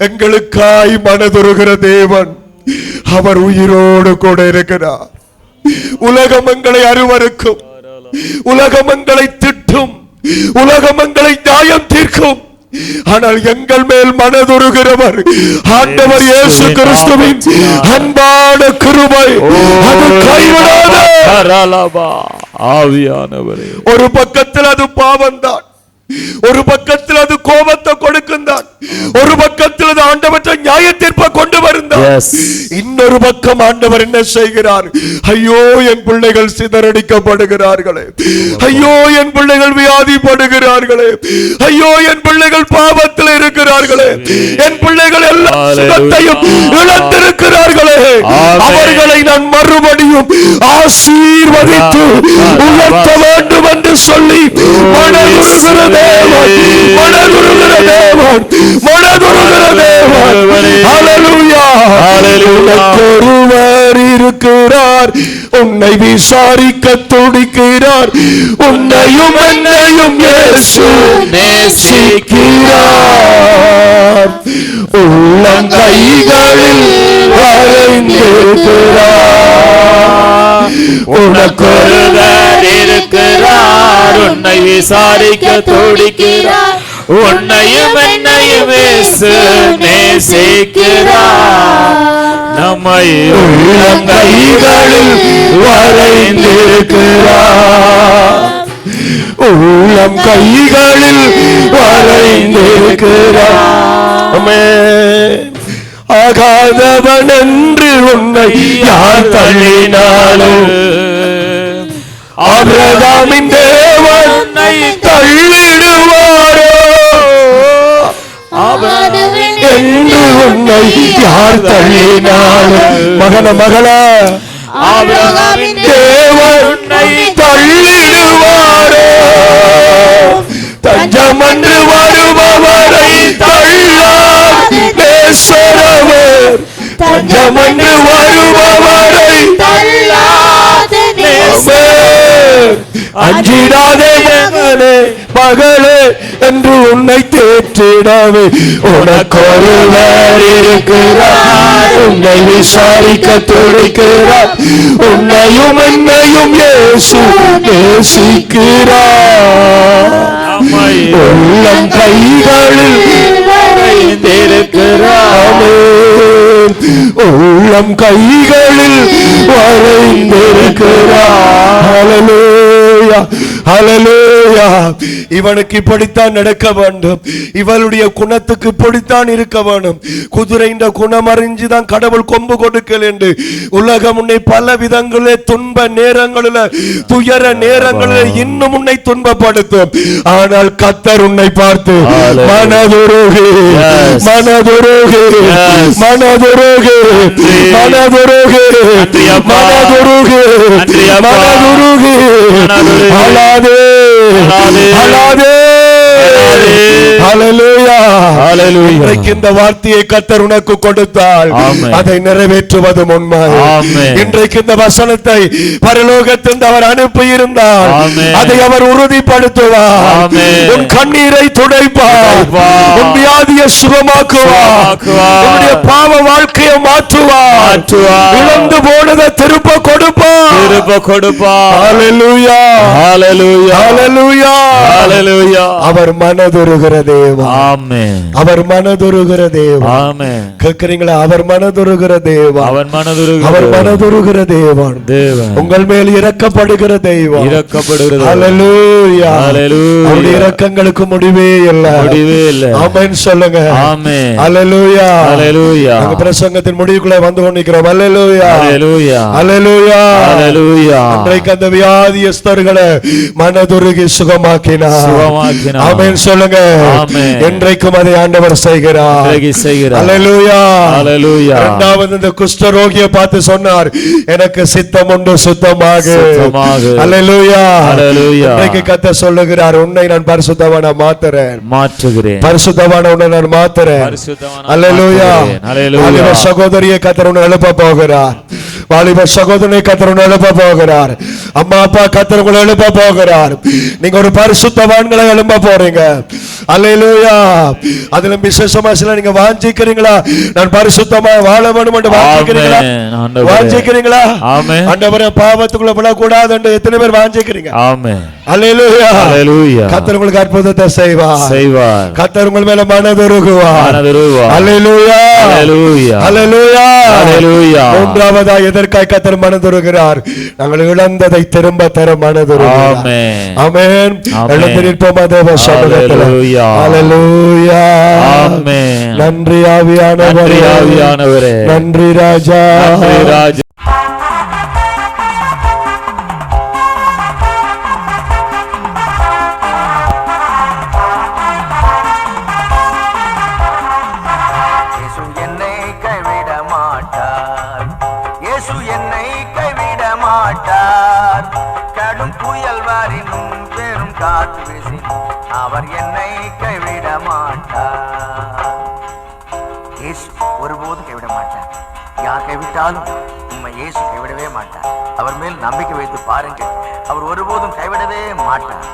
எங்களுக்காய் மனதுருகிற தேவன் அவர் உயிரோடு கூட இருக்கிறார். உலகம் எங்களை அருவருக்கும், உலகம் எங்களை திட்டும், உலகம் எங்களை நியாயம் தீர்க்கும். ஆனால் எங்கள் மேல் மனதுருகிறவர் ஆண்டவர் இயேசு கிறிஸ்துவின் அன்பான கிருபை அது கைவிடாத. ஒரு பக்கத்தில் அது பாவம்தான், ஒரு பக்கத்தில் அது கோபத்தை கொடுக்கின்றான், ஒரு பக்கத்தில் அது ஆண்டவற்றை நியாய தீர்ப்பை கொண்டு வருந்தான். இன்னொரு பக்கம் ஆண்டவர் என்ன செய்கிறார்? ஐயோ, என் பிள்ளைகள் சிதறடிக்கப்படுகிறார்களே, ஐயோ என் பிள்ளைகள் வியாதிப்படுகிறார்களே, ஐயோ என் பிள்ளைகள் பாவத்தில் இருக்கிறார்களே, என் பிள்ளைகள் எல்லா சுகத்தையும் இழந்திருக்கிறார்களே, அவர்களை நான் மறுபடியும் ஆசீர்வதித்து உயர்த்த வேண்டும் என்று சொல்லி மனதுருகிற தேவன், மனதுருகிற தேவன், மனதுருகிற தேவன். ஹல்லேலூயா, ஹல்லேலூயா. ஒருவர் இருக்கிறார், உன்னை விசாரிக்க துடிக்கிறார், உன்னையும் என்னையும் இயேசு நேசிக்கிறார். உள்ளம் கைகளில் வரைந்திருக்கிறார், உனக்கொருவர் இருக்கிறார், உன்னை விசாரிக்க துடிக்கிறார், உன்னையும் என்னையும் இயேசு நேசிக்கிறார். நம்மை உள்ளம் கைகளில் வரைந்திருக்கிறார், உள்ளம் கைகளில் வரைந்திருக்கிறார். ஆமென். ஆகாதவன் என்று உன்னை யார் தள்ளினாலும் ஆபிரகாமின் தேவன் உன்னை தள்ளிடுவாரோ? என்று உன்னை யார் தள்ளினாலும் மகன மகளா, ஆபிரகாமின் தேவன் உன்னை தள்ளிடுவாரோ? தஞ்சம் என்று வருபவரை தள்ளாது நேசரவர், தஞ்சம் என்று வருபவரை தள்ளாது நேசரவர். அஞ்சிடாதே மகனே மகளே என்று உன்னை தேற்றிடவே உனக்கொருவர் இருக்கிறார், உன்னை விசாரிக்க துடிக்கிறார், உன்னையும் என்னையும் இயேசு நேசிக்கிறார். உள்ளம் கைகளில் வரைந்திருக்கிறார், உள்ளம் கைகளில் வரைந்திருக்கிறார். ஹல்லேலூயா, ஹல்லேலூயா. இவனுக்கு இப்படித்தான் நடக்க வேண்டும், இவளுடைய குணத்துக்கு இப்படித்தான் இருக்க வேண்டும். குதிரைன்ற குணம் அறிஞ்சுதான் கடவுள் கொம்பு கொடுக்கல் என்று உலகம் உன்னை பல விதங்களிலே துன்ப நேரங்களில் துயர நேரங்களில் இன்னும் உன்னை துன்பப்படுத்தும். ஆனால் கர்த்தர் உன்னை பார்த்து மனதுருகி மனதுருகி மனதுருகி மனதுருகி மனதுருகி மனதுருகி அழாதே அழாதே. ஹல்லேலூயா, ஹல்லேலூயா. இன்றைக்கு இந்த வார்த்தையை கர்த்தர் உனக்கு கொடுத்தால் அதை நிறைவேற்றுவதும் உண்மை. இன்றைக்கு இந்த வசனத்தை பரலோகத்திலிருந்து அவர் அனுப்பி இருந்தால் அதை அவர் உறுதிப்படுத்துவார். உன் கண்ணீரை துடைப்பார், உன் வியாதியை சுகமாக்குவார், உன்னுடைய பாவ வாழ்க்கையை மாற்றுவார், இழந்து போனதை திருப்ப கொடுப்பார், திருப்ப கொடுப்பார். ஹல்லேலூயா, ஹல்லேலூயா, ஹல்லேலூயா, ஹல்லேலூயா. அவர் மனதுருகிற தேவன். ஆமென். அவர் மனதுருகிற தேவன். ஆமென். கேக்குறீங்களா? அவர் மனதுருகிற தேவன். அவர் மனதுருகிற அவர் மனதுருகிற தேவன். தேவன். உங்கள் மேல் இரக்கப்படுகிற தெய்வம். இரக்கப்படுகிறது. ஹல்லேலூயா. ஹல்லேலூயா. அவருடைய இரக்கங்களுக்கு முடிவே இல்லை. முடிவே இல்லை. ஆமென் சொல்லுங்க. ஆமென். ஹல்லேலூயா. ஹல்லேலூயா. நாங்க பிரசங்கத்தின் முடிவுக்குள்ள வந்து கொண்டிருக்கிறோம். ஹல்லேலூயா. ஹல்லேலூயா. ஹல்லேலூயா. ஹல்லேலூயா. அன்றைக்கு அந்த வியாதியஸ்தர்களை மனதுருகி சுகமாக்கினார். சுகமாக்கினார். ஆமென் சொல்லுங்க. ஆமென். என்றைக்கும் அதை ஆண்டவர் செய்கிறார். செய்கிறார். ஹல்லேலூயா. ஹல்லேலூயா. இரண்டாவது இந்த குஷ்டரோகியை பார்த்து சொன்னார், எனக்கு சித்தம் உண்டு, சுத்தமாக. ஹல்லேலூயா. ஹல்லேலூயா. இன்றைக்கு கர்த்தர் சொல்லுகிறார், உன்னை நான் பரிசுத்தவானா மாத்துறேன். பரிசுத்தவான உன்னை நான் மாத்துறேன். ஹல்லேலூயா. வாலிப சகோதரியை கர்த்தர் உன்னை எழுப்ப போகிறார். வாலிப சகோதரனை கர்த்தர் உன்னை எழுப்ப போகிறார். அம்மா அப்பா கர்த்தர் உங்களை எழுப்ப போகிறார். நீங்க ஒரு பரிசுத்தவான்களை எழுப்ப போறீங்க. ஹல்லேலூயா. அதுல விசேஷமா சில நீங்க வாஞ்சிக்கிறீங்களா? நான் பரிசுத்தமா வாழ வேண்டும் என்று வாஞ்சிக்கிறீங்களா? வாஞ்சிக்கிறீங்களா? ஆமென். ஆண்டவரே, பாவத்துக்குள்ள விழக்கூடாது என்று எத்தனை பேர் வாஞ்சிக்கிறீங்க? ஆமென். ஹல்லேலூயா. ஹல்லேலூயா. கர்த்தர் உங்களுக்கு அற்புதத்தை செய்வார். கர்த்தர் உங்கள் மேல மனதுருகுவார். ஹல்லேலூயா. ஹல்லேலூயா. ஹல்லேலூயா. ஹல்லேலூயா. மூன்றாவதா எதற்காய் கர்த்தர் மனதுருகிறார்? நாங்கள் இழந்ததை திரும்ப தர மனதுருகிறார். ஆமென். ஆமென். எழுந்து நிற்போம் தேவ சமூகத்தில். ஹல்லேலூயா. ஆமென். நன்றி ஆவியானவரே. நன்றி ராஜா. கடும் புயல் வாரினும் பெரும் காற்று வீசினும் அவர் என்னை கைவிட மாட்டார். இயேசு ஒருபோதும் கைவிட மாட்டார். யார் கைவிட்டாலும் உண்மை இயேசு கைவிடவே மாட்டார். அவர் மேல் நம்பிக்கை வைத்து பாருங்கள், அவர் ஒருபோதும் கைவிடவே மாட்டார்.